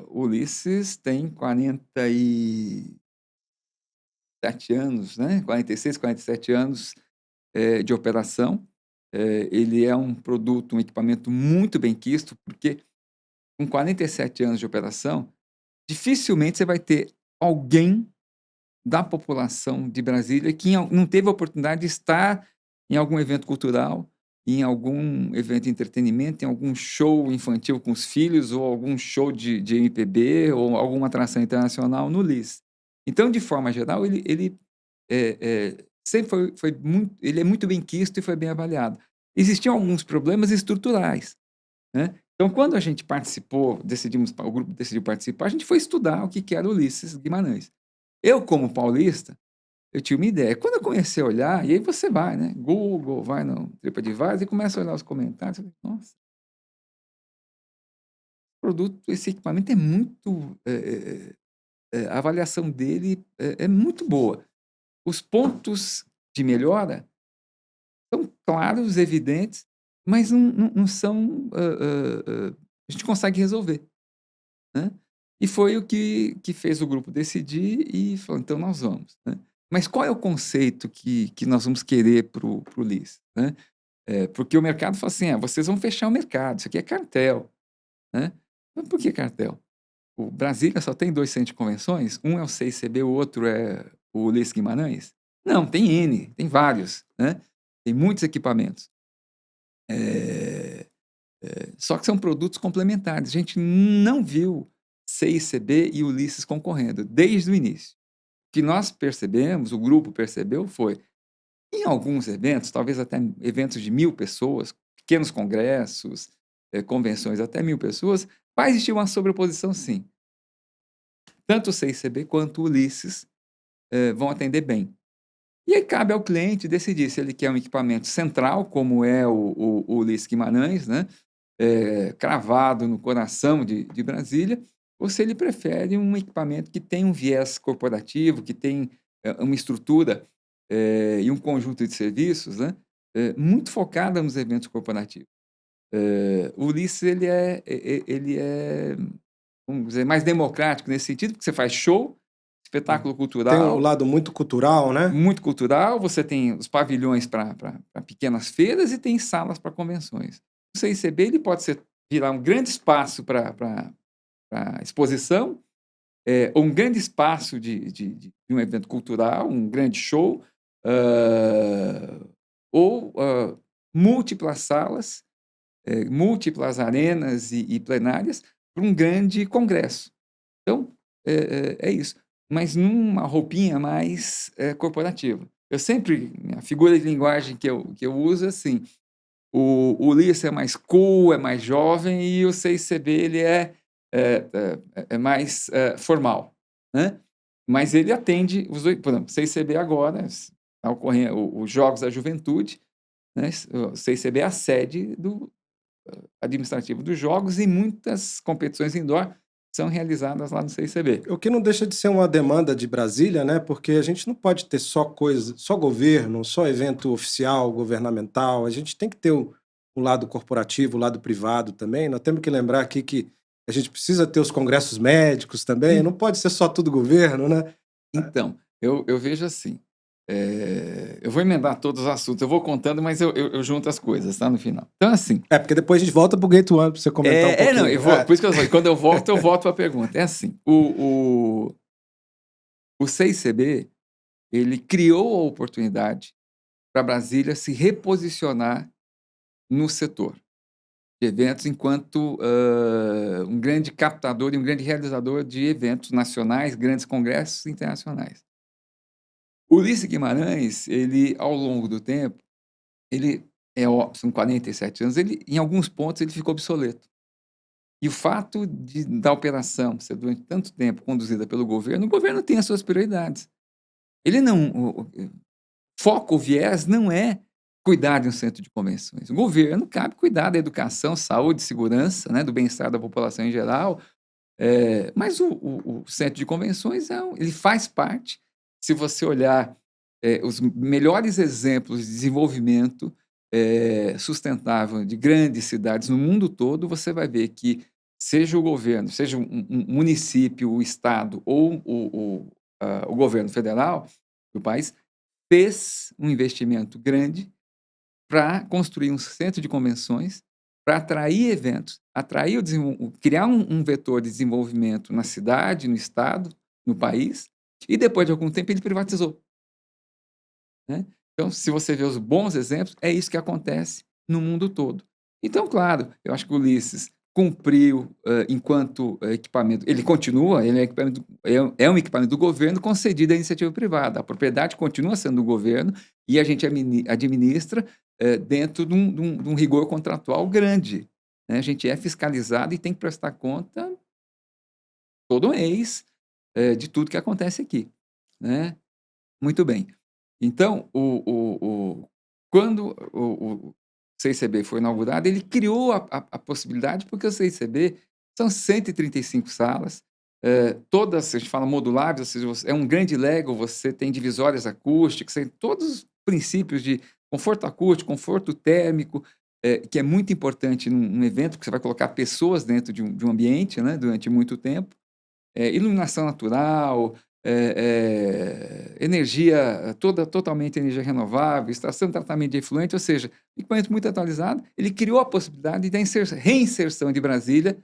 Ulisses tem 47 anos, né, 46, 47 anos, de operação. Ele é um produto, um equipamento muito benquisto, porque com 47 anos de operação, dificilmente você vai ter alguém da população de Brasília que não teve a oportunidade de estar em algum evento cultural, em algum evento de entretenimento, em algum show infantil com os filhos, ou algum show de MPB, ou alguma atração internacional no LIS. Então, de forma geral, ele sempre foi muito, ele é muito bem quisto e foi bem avaliado. Existiam alguns problemas estruturais, né. Então, quando a gente participou, o grupo decidiu participar, a gente foi estudar o que que era Ulisses Guimarães. Eu, como paulista, eu tinha uma ideia. Quando eu comecei a olhar, e aí você vai, né, Google, vai no TripAdvisor e começa a olhar os comentários, eu falei: "Nossa, esse equipamento é muito, a avaliação dele é muito boa. Os pontos de melhora são claros, evidentes, mas não são, a gente consegue resolver", né. E foi o que fez o grupo decidir e falou: "Então nós vamos", né. Mas qual é o conceito que nós vamos querer para o LIS, né? Porque o mercado fala assim: "Ah, vocês vão fechar o mercado, isso aqui é cartel", né. Mas por que cartel? O Brasília só tem 2 centros de convenções, um é o CICB, o outro é o Ulisses Guimarães? Não, tem N, tem vários, né, tem muitos equipamentos. Eh Só que são produtos complementares. A gente não viu CICB e Ulisses concorrendo desde o início. O que nós percebemos, o grupo percebeu foi, em alguns eventos, talvez até eventos de 1.000 pessoas, pequenos congressos, convenções até 1.000 pessoas, vai existir uma sobreposição sim. Tanto o CICB quanto o Ulisses, vão atender bem. E aí cabe ao cliente decidir se ele quer um equipamento central, como é o Ulisses Guimarães, né, cravado no coração de Brasília, ou se ele prefere um equipamento que tem um viés corporativo, que tem, uma estrutura, e um conjunto de serviços, né, muito focada nos eventos corporativos. O Ulisses ele é, vamos dizer, mais democrático nesse sentido, porque você faz show, espetáculo Tem o cultural, lado muito cultural, né? muito cultural, você tem os pavilhões para pequenas feiras e tem salas para convenções. O CICB ele pode virar um grande espaço para exposição, ou um grande espaço de um evento cultural, um grande show, ou, múltiplas salas, múltiplas arenas e plenárias para um grande congresso. Então, é isso. Mas numa roupinha mais, corporativa. Eu sempre a figura de linguagem que eu uso é assim: o Ulisses é mais cool, é mais jovem, e o CICB ele é mais, formal, né. Mas ele atende os 8, por exemplo, o CICB agora está ocorrendo os Jogos da Juventude, né, o CICB é a sede do administrativo dos jogos, e muitas competições indoor são realizadas lá no CICB. O que não deixa de ser uma demanda de Brasília, né? Porque a gente não pode ter só coisa, só governo, só evento oficial, governamental. A gente tem que ter o lado corporativo, o lado privado também. Nós temos que lembrar aqui que a gente precisa ter os congressos médicos também, En não pode ser só tudo governo, né? então, eu vejo assim, eu vou emendar todos os assuntos, eu vou contando, mas eu junto as coisas, tá, no final. Então, assim, É, porque depois a gente volta pro Gate One para você comentar um não, eu pouquinho. vou por isso que quando eu volto para a pergunta. É assim, o CICB, ele criou a oportunidade para Brasília se reposicionar no setor de eventos enquanto, um grande captador e um grande realizador de eventos nacionais, grandes congressos internacionais. O Ulisses Guimarães, ele, ao longo do tempo, ele são 47 anos, ele, em alguns pontos, ele ficou obsoleto. E o fato da operação ser durante tanto tempo conduzida pelo governo, o governo tem as suas prioridades. Ele não, o foco, o viés não é cuidar de um centro de convenções. O governo cabe cuidar da educação, saúde, segurança, né, do bem-estar da população em geral, mas o centro de convenções ele faz parte. Se você olhar os melhores exemplos de desenvolvimento sustentável de grandes cidades no mundo todo, você vai ver que, seja o governo, seja um município, o estado ou o governo federal do país, fez um investimento grande para construir um centro de convenções, para atrair eventos, atrair criar um vetor de desenvolvimento na cidade, no estado, no país, e depois de algum tempo ele privatizou, né. Então, se você vê os bons exemplos, é isso que acontece no mundo todo. Então, claro, eu acho que o Ulisses cumpriu, enquanto equipamento, ele continua, ele é um equipamento do governo concedido à iniciativa privada. A propriedade continua sendo do governo e a gente administra, dentro de um rigor contratual grande, né. A gente é fiscalizado e tem que prestar conta todo mês, de tudo que acontece aqui, né. Muito bem. Então, quando o CICB foi inaugurado, ele criou a possibilidade, porque o CICB são 135 salas, todas, a gente fala moduláveis, ou seja, é um grande Lego, você tem divisórias acústicas, tem todos os princípios de conforto acústico, conforto térmico, que é muito importante num evento, porque você vai colocar pessoas dentro de um ambiente, né, durante muito tempo. Iluminação natural, energia toda totalmente energia renovável, estação de tratamento de efluente, ou seja, equipamento muito atualizado. Ele criou a possibilidade da reinserção de Brasília,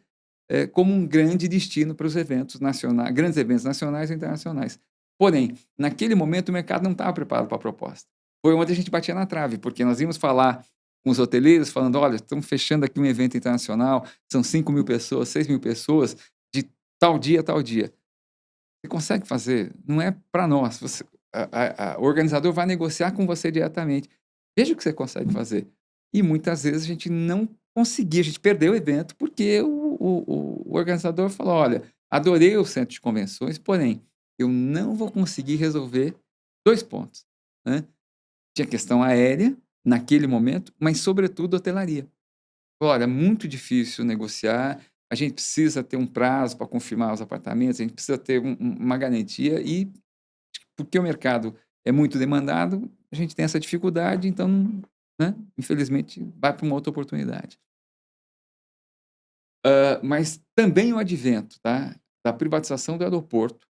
como um grande destino para os eventos nacionais, grandes eventos nacionais e internacionais. Porém, naquele momento o mercado não estava preparado para a proposta. Foi onde a gente batia na trave, porque nós íamos falar com os hoteleiros, falando: olha, estamos fechando aqui um evento internacional, são 5.000 pessoas, 6.000 pessoas, de tal dia a tal dia. Você consegue fazer? Não é para nós. O organizador vai negociar com você diretamente. Veja o que você consegue fazer. E muitas vezes a gente não conseguia, a gente perdeu o evento porque o organizador falou: olha, adorei o centro de convenções, porém, eu não vou conseguir resolver dois pontos, né? Tinha questão aérea, naquele momento, mas, sobretudo, hotelaria. Olha, é muito difícil negociar, a gente precisa ter um prazo para confirmar os apartamentos, a gente precisa ter uma garantia e, porque o mercado é muito demandado, a gente tem essa dificuldade, então, né, infelizmente, vai para uma outra oportunidade. Mas também o advento, tá, da privatização do aeroporto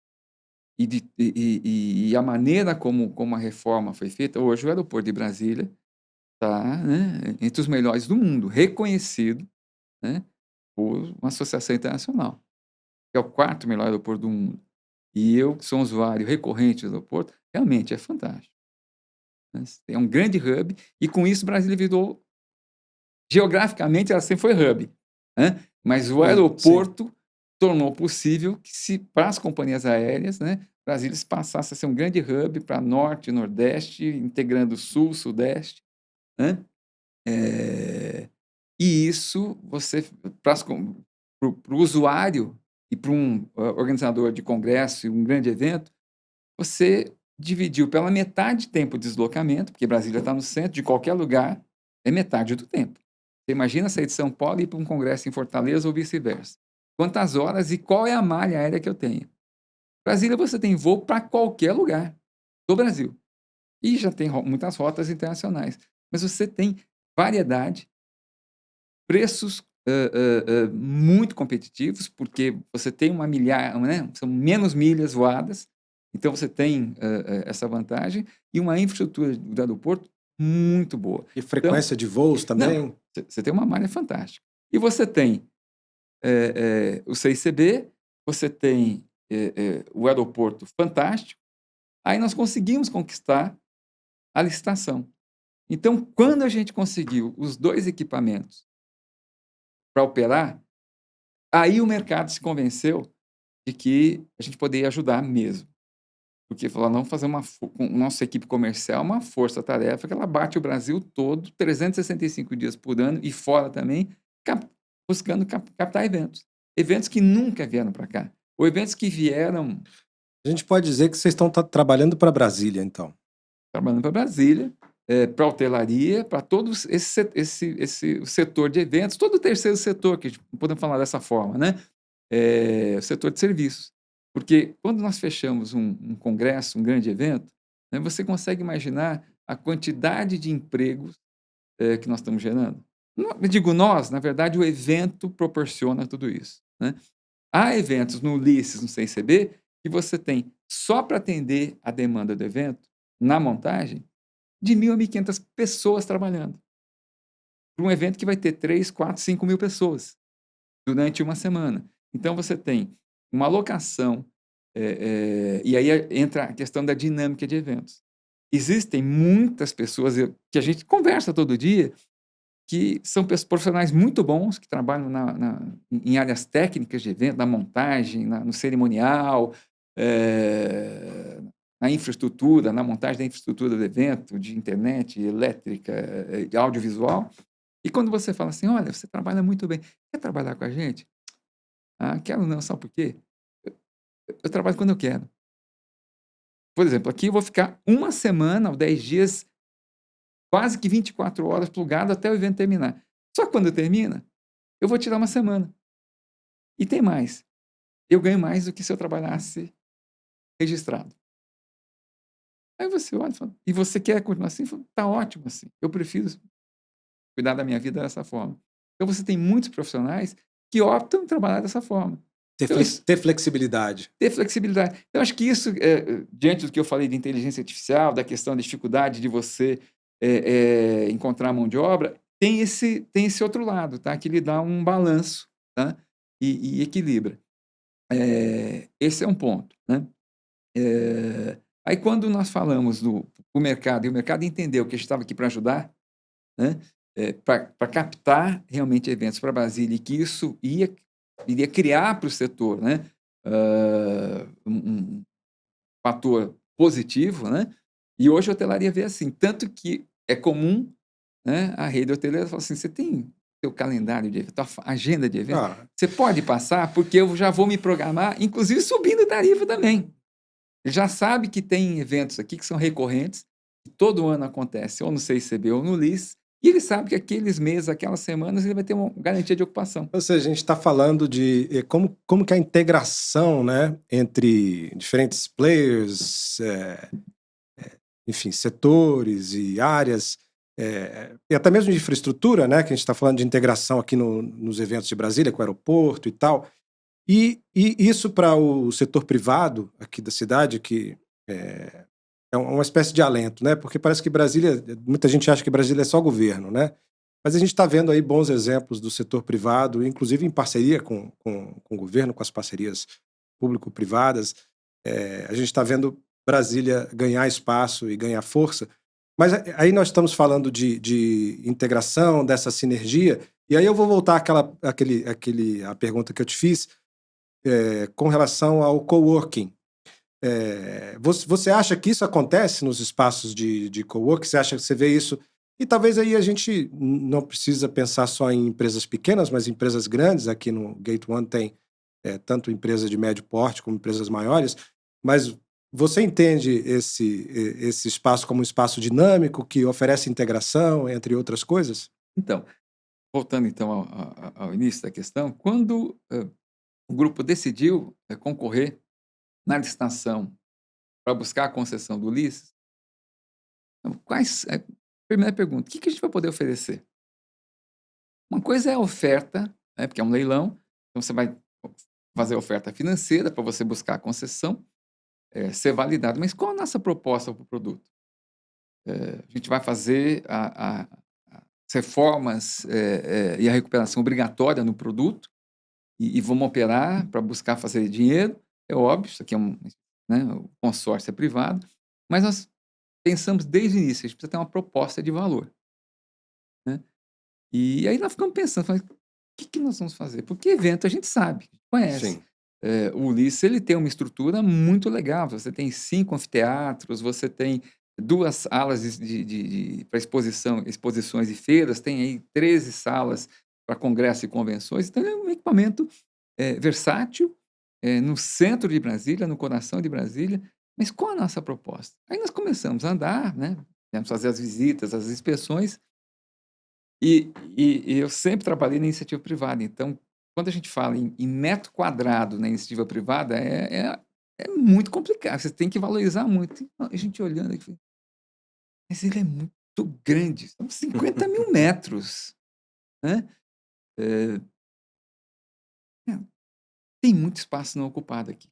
e a maneira como a reforma foi feita, hoje o aeroporto de Brasília está, né, entre os melhores do mundo, reconhecido, né, por uma associação internacional, que é o 4º melhor aeroporto do mundo. E eu, que sou um usuário recorrente do aeroporto, realmente é fantástico, né. É um grande hub e, com isso, Brasília virou, geograficamente ela sempre foi hub, né, mas o Sim. aeroporto tornou possível que, se para as companhias aéreas, né, Brasília passasse a ser um grande hub para norte e nordeste, integrando sul, sudeste, né. E isso você, para o usuário e para um organizador de congresso e um grande evento, você dividiu pela metade tempo de deslocamento, porque Brasília está no centro, de qualquer lugar, é metade do tempo. Você imagina sair de São Paulo e ir para um congresso em Fortaleza ou vice-versa. Quantas horas e qual é a malha aérea que eu tenho? Brasília, você tem voo para qualquer lugar do Brasil. E já tem muitas rotas internacionais. Mas você tem variedade, preços muito competitivos, porque você tem uma milhar, né? São menos milhas voadas, então você tem essa vantagem, e uma infraestrutura do aeroporto muito boa. E Então, frequência de voos não, também? você tem uma malha fantástica. E você tem o CICB, você tem o aeroporto fantástico, aí nós conseguimos conquistar a licitação. Então, quando a gente conseguiu os dois equipamentos para operar, aí o mercado se convenceu de que a gente poderia ajudar mesmo. Porque falou: "Vamos fazer com nossa equipe comercial uma força-tarefa que ela bate o Brasil todo, 365 dias por ano e fora também, cap buscando captar eventos. Eventos que nunca vieram para cá, ou eventos que vieram A gente pode dizer que vocês estão trabalhando para Brasília, então. trabalhando para Brasília, pra hotelaria, para todos esse o setor de eventos, todo o terceiro setor, que a gente podemos falar dessa forma, né, o setor de serviços. Porque quando nós fechamos um congresso, um grande evento, né, você consegue imaginar a quantidade de empregos, que nós estamos gerando. Eu digo nós, na verdade, o evento proporciona tudo isso, né. Há eventos no Ulisses, no CICB, que você tem, só para atender a demanda do evento, na montagem, de 1.000 a 1.500 pessoas trabalhando. Para um evento que vai ter 3, 4, 5.000 pessoas durante uma semana. Então você tem uma locação, e aí entra a questão da dinâmica de eventos. Existem muitas pessoas que a gente conversa todo dia, que são profissionais muito bons, que trabalham em áreas técnicas de evento, na montagem, no cerimonial, na infraestrutura, na montagem da infraestrutura do evento, de internet, elétrica, audiovisual. E quando você fala assim: "Olha, você trabalha muito bem, quer trabalhar com a gente?" "Ah, quero não, sabe por quê? Eu trabalho quando eu quero." Por exemplo, aqui eu vou ficar uma semana ou 10 dias, quase que 24 horas plugado até o evento terminar. Só que quando termina, eu vou tirar uma semana. E tem mais, eu ganho mais do que se eu trabalhasse registrado. Aí você olha e fala: "E você quer continuar assim?" Falo: "Tá ótimo assim, eu prefiro cuidar da minha vida dessa forma." Então você tem muitos profissionais que optam em trabalhar dessa forma. Então isso Ter flexibilidade. ter flexibilidade. Então acho que isso, diante do que eu falei de inteligência artificial, da questão da dificuldade de você, encontrar mão de obra, tem esse outro lado, tá, que lhe dá um balanço, tá, e equilibra. Esse é um ponto, né. Aí quando nós falamos do mercado, e o mercado entendeu que a gente estava aqui para ajudar, né, pra captar realmente eventos para Brasília, e que isso iria criar para o setor, né, um fator positivo, né, e hoje a hotelaria vê assim, tanto que é comum, né, a rede hoteleira fala assim: "Você tem teu calendário de evento, tua agenda de evento, Ah, você pode passar? Porque eu já vou me programar", inclusive subindo tarifa também. Ele já sabe que tem eventos aqui que são recorrentes, que todo ano acontece ou no CICB ou no LIS, e ele sabe que aqueles meses, aquelas semanas, ele vai ter uma garantia de ocupação. ou seja, a gente está falando de como que a integração, né, entre diferentes players, enfim, setores e áreas, e até mesmo de infraestrutura, né, que a gente está falando de integração aqui nos eventos de Brasília, com o aeroporto e tal. E isso para o setor privado aqui da cidade, que é, é uma espécie de alento, né? Porque parece que Brasília, muita gente acha que Brasília é só governo, né? Mas a gente está vendo aí bons exemplos do setor privado, inclusive em parceria com o governo, com as parcerias público-privadas. A gente está vendo Brasília ganhar espaço e ganhar força. Mas aí nós estamos falando de integração, dessa sinergia, e aí eu vou voltar à pergunta que eu te fiz, com relação ao coworking. Você acha que isso acontece nos espaços de coworking? Você vê isso? E talvez aí a gente não precisa pensar só em empresas pequenas, mas em empresas grandes. Aqui no Gate One tem tanto empresas de médio porte como empresas maiores. Mas você entende esse espaço como um espaço dinâmico que oferece integração, entre outras coisas? Então, voltando então ao início da questão, quando, o grupo decidiu, concorrer na licitação para buscar a concessão do LIS, então primeira pergunta: "O que que a gente vai poder oferecer?" Uma coisa é a oferta, né, porque é um leilão, então você vai fazer a oferta financeira para você buscar a concessão, ser validado. Mas qual a nossa proposta para o produto? A gente vai fazer as reformas, e a recuperação obrigatória no produto e vamos operar para buscar fazer dinheiro, é óbvio, isso aqui é né, o consórcio é privado, mas nós pensamos desde o início, a gente precisa ter uma proposta de valor, né. E aí nós ficamos pensando, falei: "O que que nós vamos fazer?" Porque evento a gente sabe, conhece. Sim. O Ulisses, ele tem uma estrutura muito legal, você tem 5 anfiteatros, você tem 2 salas de pra exposições e feiras, tem aí 13 salas para congressos e convenções, então ele é um equipamento, versátil, no centro de Brasília, no coração de Brasília, mas qual a nossa proposta? Aí nós começamos a andar, né, viemos fazer as visitas, as inspeções, e eu sempre trabalhei na iniciativa privada, então, quando a gente fala em metro quadrado na iniciativa privada, é muito complicado, você tem que valorizar muito. E a gente olhando aqui, mas ele é muito grande, são 50.000 metros, né. Eh, é, tem muito espaço não ocupado aqui,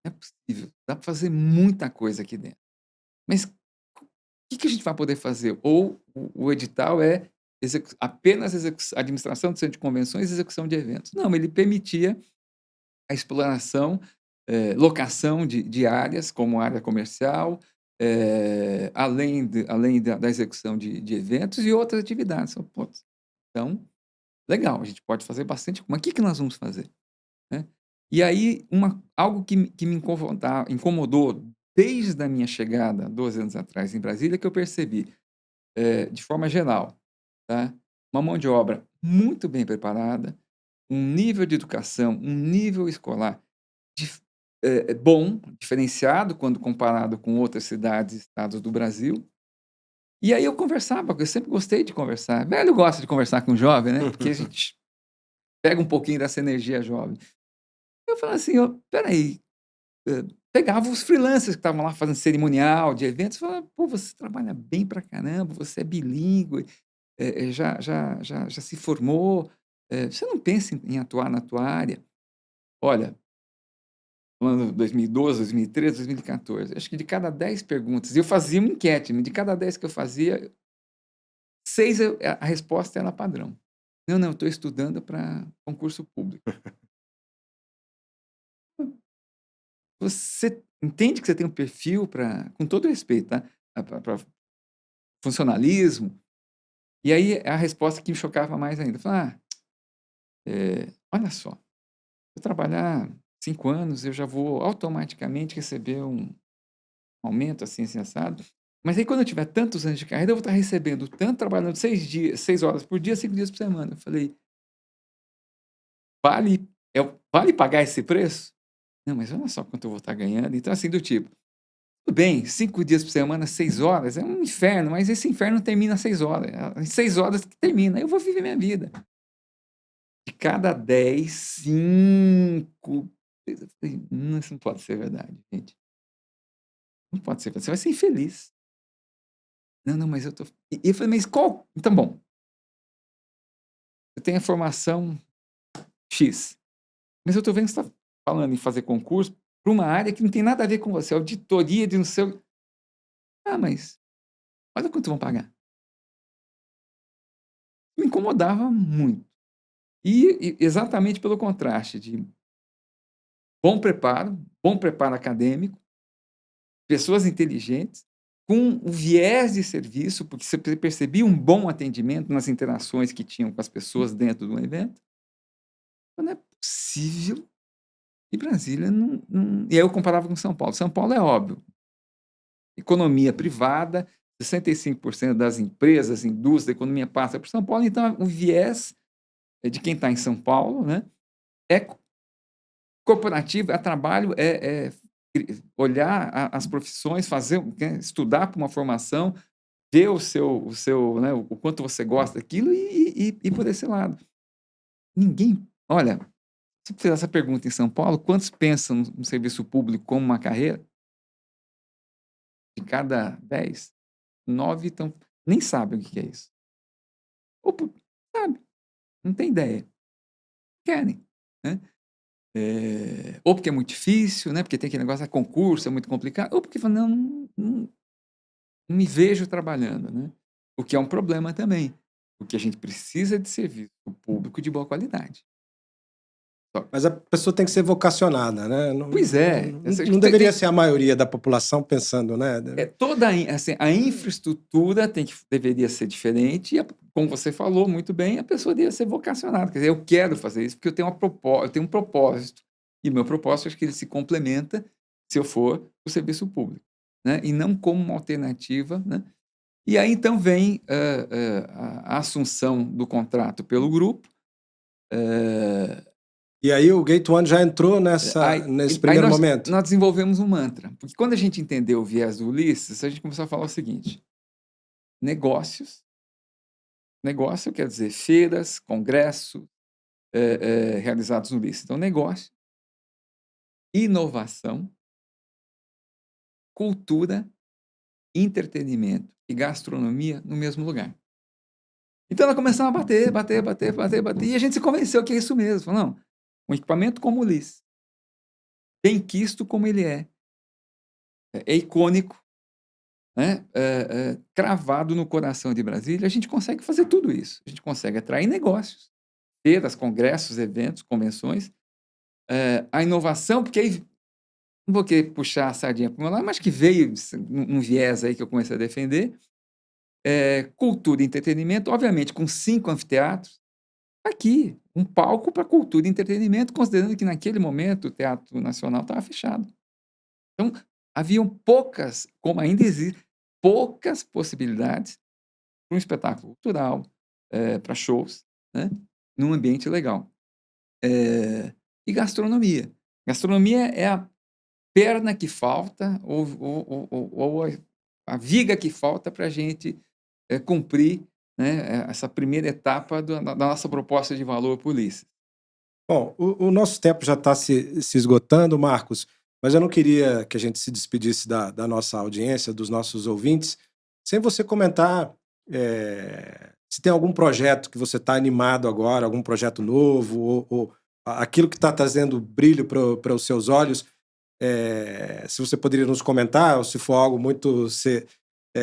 não é possível, dá para fazer muita coisa aqui dentro. Mas o que a gente vai poder fazer? Ou o edital é apenas administração do centro de convenções e execução de eventos. Não, ele permitia a exploração, locação de áreas, como área comercial, além da execução de eventos e outras atividades. Eu, "Putz, então, legal, a gente pode fazer bastante, mas o que que nós vamos fazer?", né. E aí algo que me incomodou desde a minha chegada, 12 anos atrás, em Brasília, que eu percebi, de forma geral, tá, uma mão de obra muito bem preparada, um nível de educação, um nível escolar Dif bom, diferenciado quando comparado com outras cidades e estados do Brasil. E aí eu conversava, porque eu sempre gostei de conversar. Velho gosta de conversar com jovem, né, porque a gente pega um pouquinho dessa energia jovem. Eu falava assim: "Ó, espera aí", pegava os freelancers que estavam lá fazendo cerimonial de eventos, falava: "Pô, você trabalha bem pra caramba, você é bilíngue, já se formou, você não pensa em atuar na tua área?" Olha, falando 2012, 2013, 2014, acho que de cada 10 perguntas, eu fazia uma enquete, de cada 10 que eu fazia, 6 a resposta era padrão. "Não, não, estou estudando para concurso público". Você entende que você tem um perfil para, com todo respeito, tá, pra funcionalismo? E aí a resposta que me chocava mais ainda, falava: olha só, se eu trabalhar 5 anos, eu já vou automaticamente receber um aumento, assim, assim, assado. Mas aí quando eu tiver tantos anos de carreira, eu vou estar recebendo tanto, trabalhando 6 dias, 6 horas por dia, 5 dias por semana. Eu falei: "Vale vale pagar esse preço? Não, mas olha só quanto eu vou estar ganhando". Então, assim, do tipo, tudo bem, 5 dias por semana, 6 horas, é um inferno, mas esse inferno termina às 6 horas, às 6 horas que termina, eu vou viver minha vida. De cada 10, 5. Eu falei: isso não pode ser verdade, gente. Não pode ser, você vai ser infeliz". "Não, não, mas eu tô", e eu falei: "Mas qual, então bom, eu tenho a formação X, mas eu tô vendo que você tá falando em fazer concurso para uma área que não tem nada a ver com você, auditoria de não sei o". "Ah, mas olha quanto vão pagar". Me incomodava muito. E exatamente pelo contraste de bom preparo acadêmico, pessoas inteligentes, com o viés de serviço, porque você percebia um bom atendimento nas interações que tinham com as pessoas dentro do evento. Não é possível. E Brasília não, e aí eu comparava com São Paulo. São Paulo é óbvio, economia privada, 65% das empresas, indústria, economia passa por São Paulo, então o viés de quem está em São Paulo, né, é corporativo, é trabalho, olhar as profissões, fazer, né, estudar para uma formação, ver o seu, né, o quanto você gosta daquilo e ir por esse lado. Ninguém, olha, se você fizer essa pergunta em São Paulo, quantos pensam no serviço público como uma carreira? De cada 10, 9 nem sabem o que que é isso. Ou sabe, não tem ideia, querem, né? Ou porque é muito difícil, né? Porque tem aquele negócio, concurso é muito complicado, ou porque fala, não me vejo trabalhando, né? O que é um problema também, porque a gente precisa de serviço público de boa qualidade. Só Mas a pessoa tem que ser vocacionada, né? Não, Pois é, não deveria ser a maioria da população pensando, né? toda assim, a infraestrutura deveria ser diferente, e como você falou muito bem, a pessoa deveria ser vocacionada. Quer dizer, eu quero fazer isso porque eu tenho um propósito, e meu propósito acho que ele se complementa se eu for o serviço público, né? E não como uma alternativa, né? E aí então vem a assunção do contrato pelo grupo. eh, E aí o Gate One já entrou nesse Aí primeiro momento. nós desenvolvemos um mantra, porque quando a gente entendeu o viés do Ulisses, a gente começou a falar o seguinte: negócios, negócio quer dizer feiras, congresso, realizados no Ulisses. Então, negócio, inovação, cultura, entretenimento e gastronomia no mesmo lugar. Então, nós começamos a bater, e a gente se convenceu que é isso mesmo. Falou, não, um equipamento como o Ulisses, bem quisto como ele é icônico, né, cravado no coração de Brasília, a gente consegue fazer tudo isso. A gente consegue atrair negócios, feiras, congressos, eventos, convenções, a inovação, porque aí não vou querer puxar a sardinha para o meu lado, mas que veio num viés aí que eu comecei a defender, cultura e entretenimento, obviamente com 5 anfiteatros, aqui, um palco para cultura e entretenimento, considerando que naquele momento o Teatro Nacional estava fechado. Então, haviam poucas, como ainda existe, poucas possibilidades para um espetáculo cultural, para shows, né, num ambiente legal. E gastronomia. Gastronomia é a perna que falta ou a viga que falta para a gente cumprir, né, essa primeira etapa da nossa proposta de valor para o Ulisses. Bom, o nosso tempo já está se esgotando, Marcos, mas eu não queria que a gente se despedisse da nossa audiência, dos nossos ouvintes, sem você comentar se tem algum projeto que você está animado agora, algum projeto novo, ou aquilo que está trazendo brilho para os seus olhos. Se você poderia nos comentar, ou se for algo muito.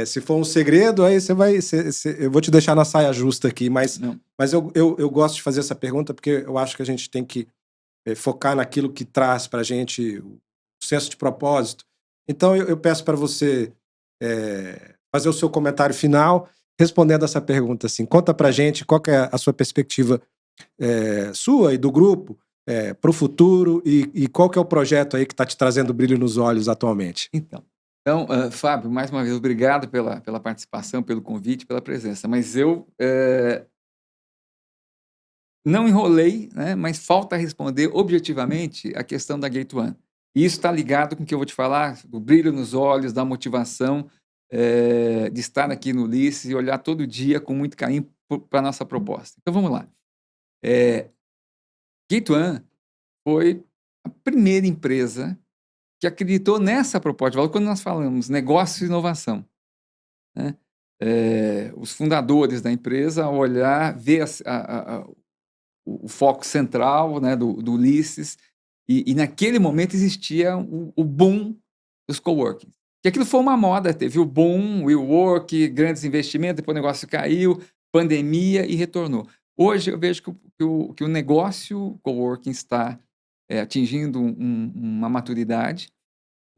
Se for um segredo, aí você vai. Eu vou te deixar na saia justa aqui, mas Não, eu gosto de fazer essa pergunta porque eu acho que a gente tem que focar naquilo que traz para a gente o senso de propósito. Então eu peço para você fazer o seu comentário final, respondendo essa pergunta assim. Conta para a gente qual que é a sua perspectiva sua e do grupo para o futuro e qual que é o projeto aí que está te trazendo brilho nos olhos atualmente. então, Fábio, mais uma vez, obrigado pela participação, pelo convite, pela presença. Mas eu não enrolei, né, mas falta responder objetivamente a questão da Gate One. E isso está ligado com o que eu vou te falar, do brilho nos olhos, da motivação de estar aqui no Ulisses e olhar todo dia com muito carinho para a nossa proposta. Então vamos lá. Gate One foi a primeira empresa que acreditou nessa proposta de valor quando nós falamos negócio e inovação, né? Os fundadores da empresa, ao olhar, ver o foco central, né, do Ulisses, e naquele momento existia o boom dos coworking. Que aquilo foi uma moda, teve o boom, o WeWork, grandes investimentos, depois o negócio caiu, pandemia e retornou. Hoje eu vejo que o negócio coworking está atingindo uma maturidade,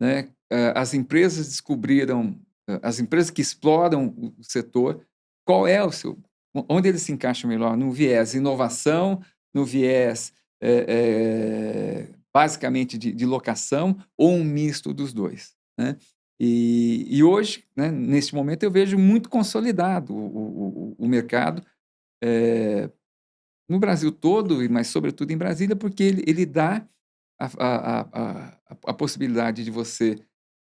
né? As empresas descobriram, as empresas que exploram o setor, qual é o seu, onde eles se encaixam melhor, no viés inovação, no viés basicamente de locação ou um misto dos dois, né? E hoje, né, neste momento, eu vejo muito consolidado o mercado no Brasil todo, mas sobretudo em Brasília, porque ele dá a possibilidade de você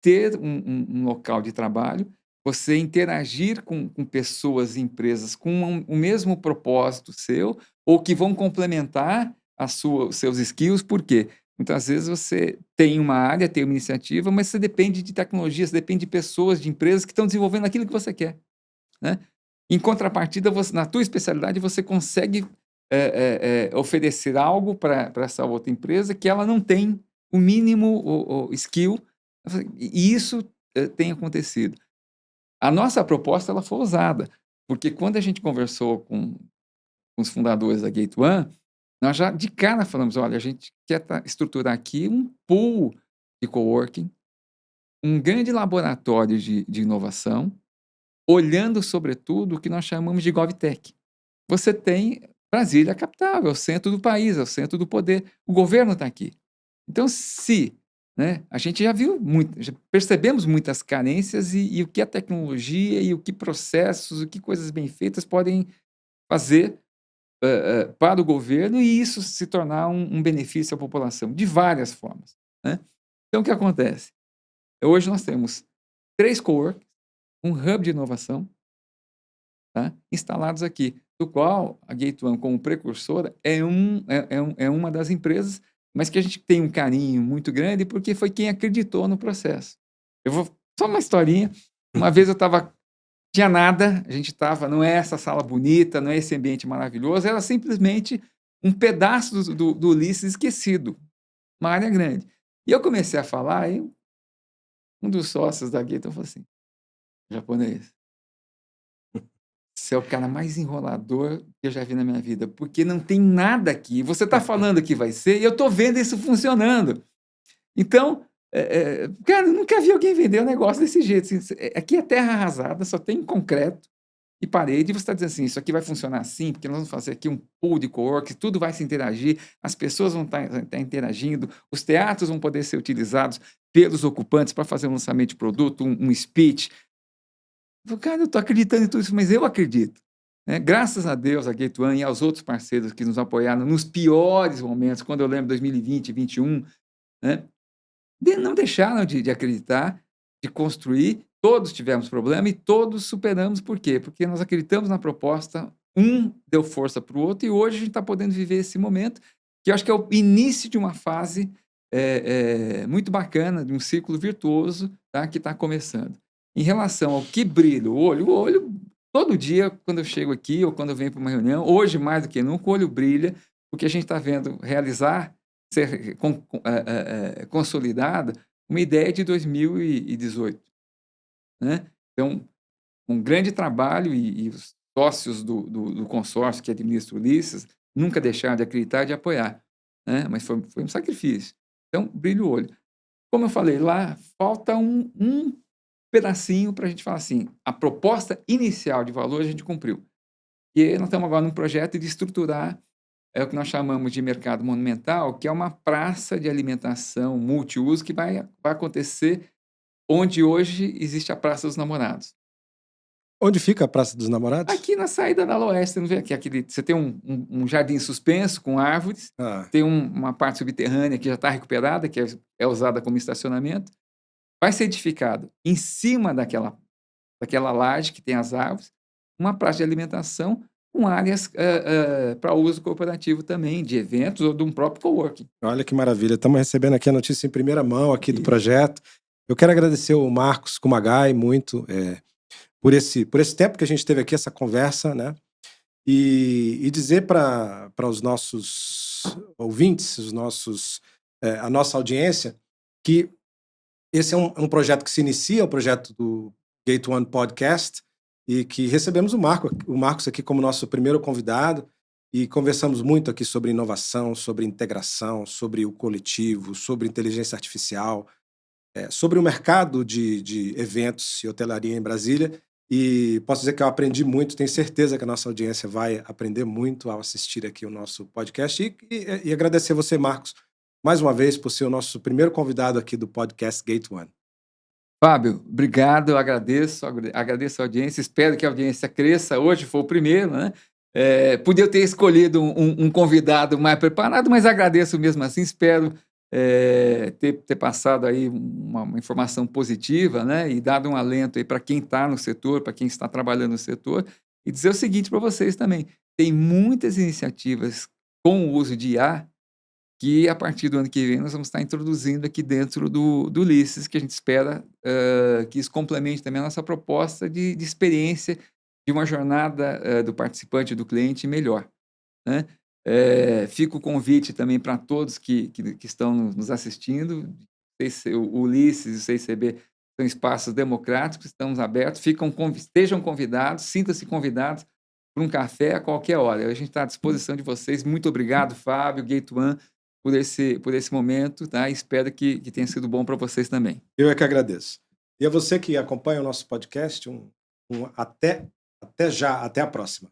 ter um local de trabalho, você interagir com pessoas e empresas com o mesmo propósito seu, ou que vão complementar os seus skills, por quê? Muitas vezes você tem uma área, tem uma iniciativa, mas você depende de tecnologia, você depende de pessoas, de empresas que estão desenvolvendo aquilo que você quer, né? Em contrapartida, na tua especialidade, você consegue oferecer algo para essa outra empresa que ela não tem o mínimo o skill, e isso tem acontecido. A nossa proposta ela foi ousada, porque quando a gente conversou com os fundadores da Gate One, nós já de cara falamos: olha, a gente quer estruturar aqui um pool de coworking, um grande laboratório de inovação, olhando sobretudo o que nós chamamos de GovTech. Você tem Brasília, a capital, é o centro do país, é o centro do poder. O governo está aqui. Então, né, a gente já viu muito, já percebemos muitas carências e o que a tecnologia e o que processos, o que coisas bem feitas podem fazer para o governo e isso se tornar um benefício à população, de várias formas. Né? Então, o que acontece? Hoje nós temos 3 coworks, um hub de inovação, tá, instalados aqui, do qual a Gate One, como precursora, é uma das empresas, mas que a gente tem um carinho muito grande porque foi quem acreditou no processo. Só uma historinha. Uma vez eu tinha nada, a gente estava, não é essa sala bonita, não é esse ambiente maravilhoso, era simplesmente um pedaço do Ulisses esquecido, uma área grande. E eu comecei a falar, e um dos sócios da Gate falou assim, japonês, você é o cara mais enrolador que eu já vi na minha vida, porque não tem nada aqui. Você está falando que vai ser, e eu estou vendo isso funcionando. Então, cara, eu nunca vi alguém vender um negócio desse jeito. Assim, aqui é terra arrasada, só tem concreto e parede, e você está dizendo assim, isso aqui vai funcionar assim, porque nós vamos fazer aqui um pool de cowork, tudo vai se interagir, as pessoas vão estar interagindo, os teatros vão poder ser utilizados pelos ocupantes para fazer um lançamento de produto, um speech. Cara, eu estou acreditando em tudo isso, mas eu acredito. Né? Graças a Deus, a Gate One e aos outros parceiros que nos apoiaram nos piores momentos, quando eu lembro 2020, 2021, né? Não deixaram de acreditar, de construir. Todos tivemos problema e todos superamos. Por quê? Porque nós acreditamos na proposta, um deu força para o outro e hoje a gente está podendo viver esse momento, que eu acho que é o início de uma fase muito bacana, de um ciclo virtuoso, tá, que está começando. Em relação ao que brilha o olho, todo dia, quando eu chego aqui ou quando eu venho para uma reunião, hoje mais do que nunca, o olho brilha, porque a gente está vendo realizar, ser consolidada, uma ideia de 2018. Né? Então, um grande trabalho e os sócios do consórcio que administra o Ulisses nunca deixaram de acreditar e de apoiar. Né? Mas foi um sacrifício. Então, brilha o olho. Como eu falei lá, falta um pedacinho para a gente falar assim, a proposta inicial de valor a gente cumpriu. E aí nós estamos agora num projeto de estruturar o que nós chamamos de mercado monumental, que é uma praça de alimentação multiuso que vai acontecer onde hoje existe a Praça dos Namorados. Onde fica a Praça dos Namorados? Aqui na saída da Loeste, você não vê aqui, você tem um jardim suspenso com árvores, tem uma parte subterrânea que já está recuperada, que é usada como estacionamento. Vai ser edificado em cima daquela laje que tem as árvores, uma praça de alimentação com áreas para uso corporativo também, de eventos ou de um próprio coworking. Olha que maravilha, estamos recebendo aqui a notícia em primeira mão aqui do projeto. Eu quero agradecer o Marcos Kumagai muito por esse tempo que a gente teve aqui, essa conversa, né? E dizer para os nossos ouvintes, a nossa audiência, que esse é um projeto que se inicia, o projeto do Gate One Podcast, e que recebemos o Marcos aqui como nosso primeiro convidado, e conversamos muito aqui sobre inovação, sobre integração, sobre o coletivo, sobre inteligência artificial, sobre o mercado de eventos e hotelaria em Brasília. E posso dizer que eu aprendi muito, tenho certeza que a nossa audiência vai aprender muito ao assistir aqui o nosso podcast. E agradecer você, Marcos, mais uma vez, por ser o nosso primeiro convidado aqui do podcast Gate One. Fábio, obrigado, eu agradeço a audiência, espero que a audiência cresça. Hoje foi o primeiro, né? Podia ter escolhido um convidado mais preparado, mas agradeço mesmo assim, espero ter passado aí uma informação positiva, né? E dado um alento aí para quem está no setor, para quem está trabalhando no setor, e dizer o seguinte para vocês também: tem muitas iniciativas com o uso de IA que a partir do ano que vem nós vamos estar introduzindo aqui dentro do Ulisses, que a gente espera que isso complemente também a nossa proposta de experiência de uma jornada do participante, do cliente melhor, né? Fica o convite também para todos que estão nos assistindo. O Ulisses e o CICB são espaços democráticos, estamos abertos, estejam convidados, sintam-se convidados para um café a qualquer hora. A gente está à disposição de vocês. Muito obrigado, Fábio, Gate One, por esse momento, tá? Espero que tenha sido bom para vocês também. Eu é que agradeço. E a você que acompanha o nosso podcast, até já, até a próxima.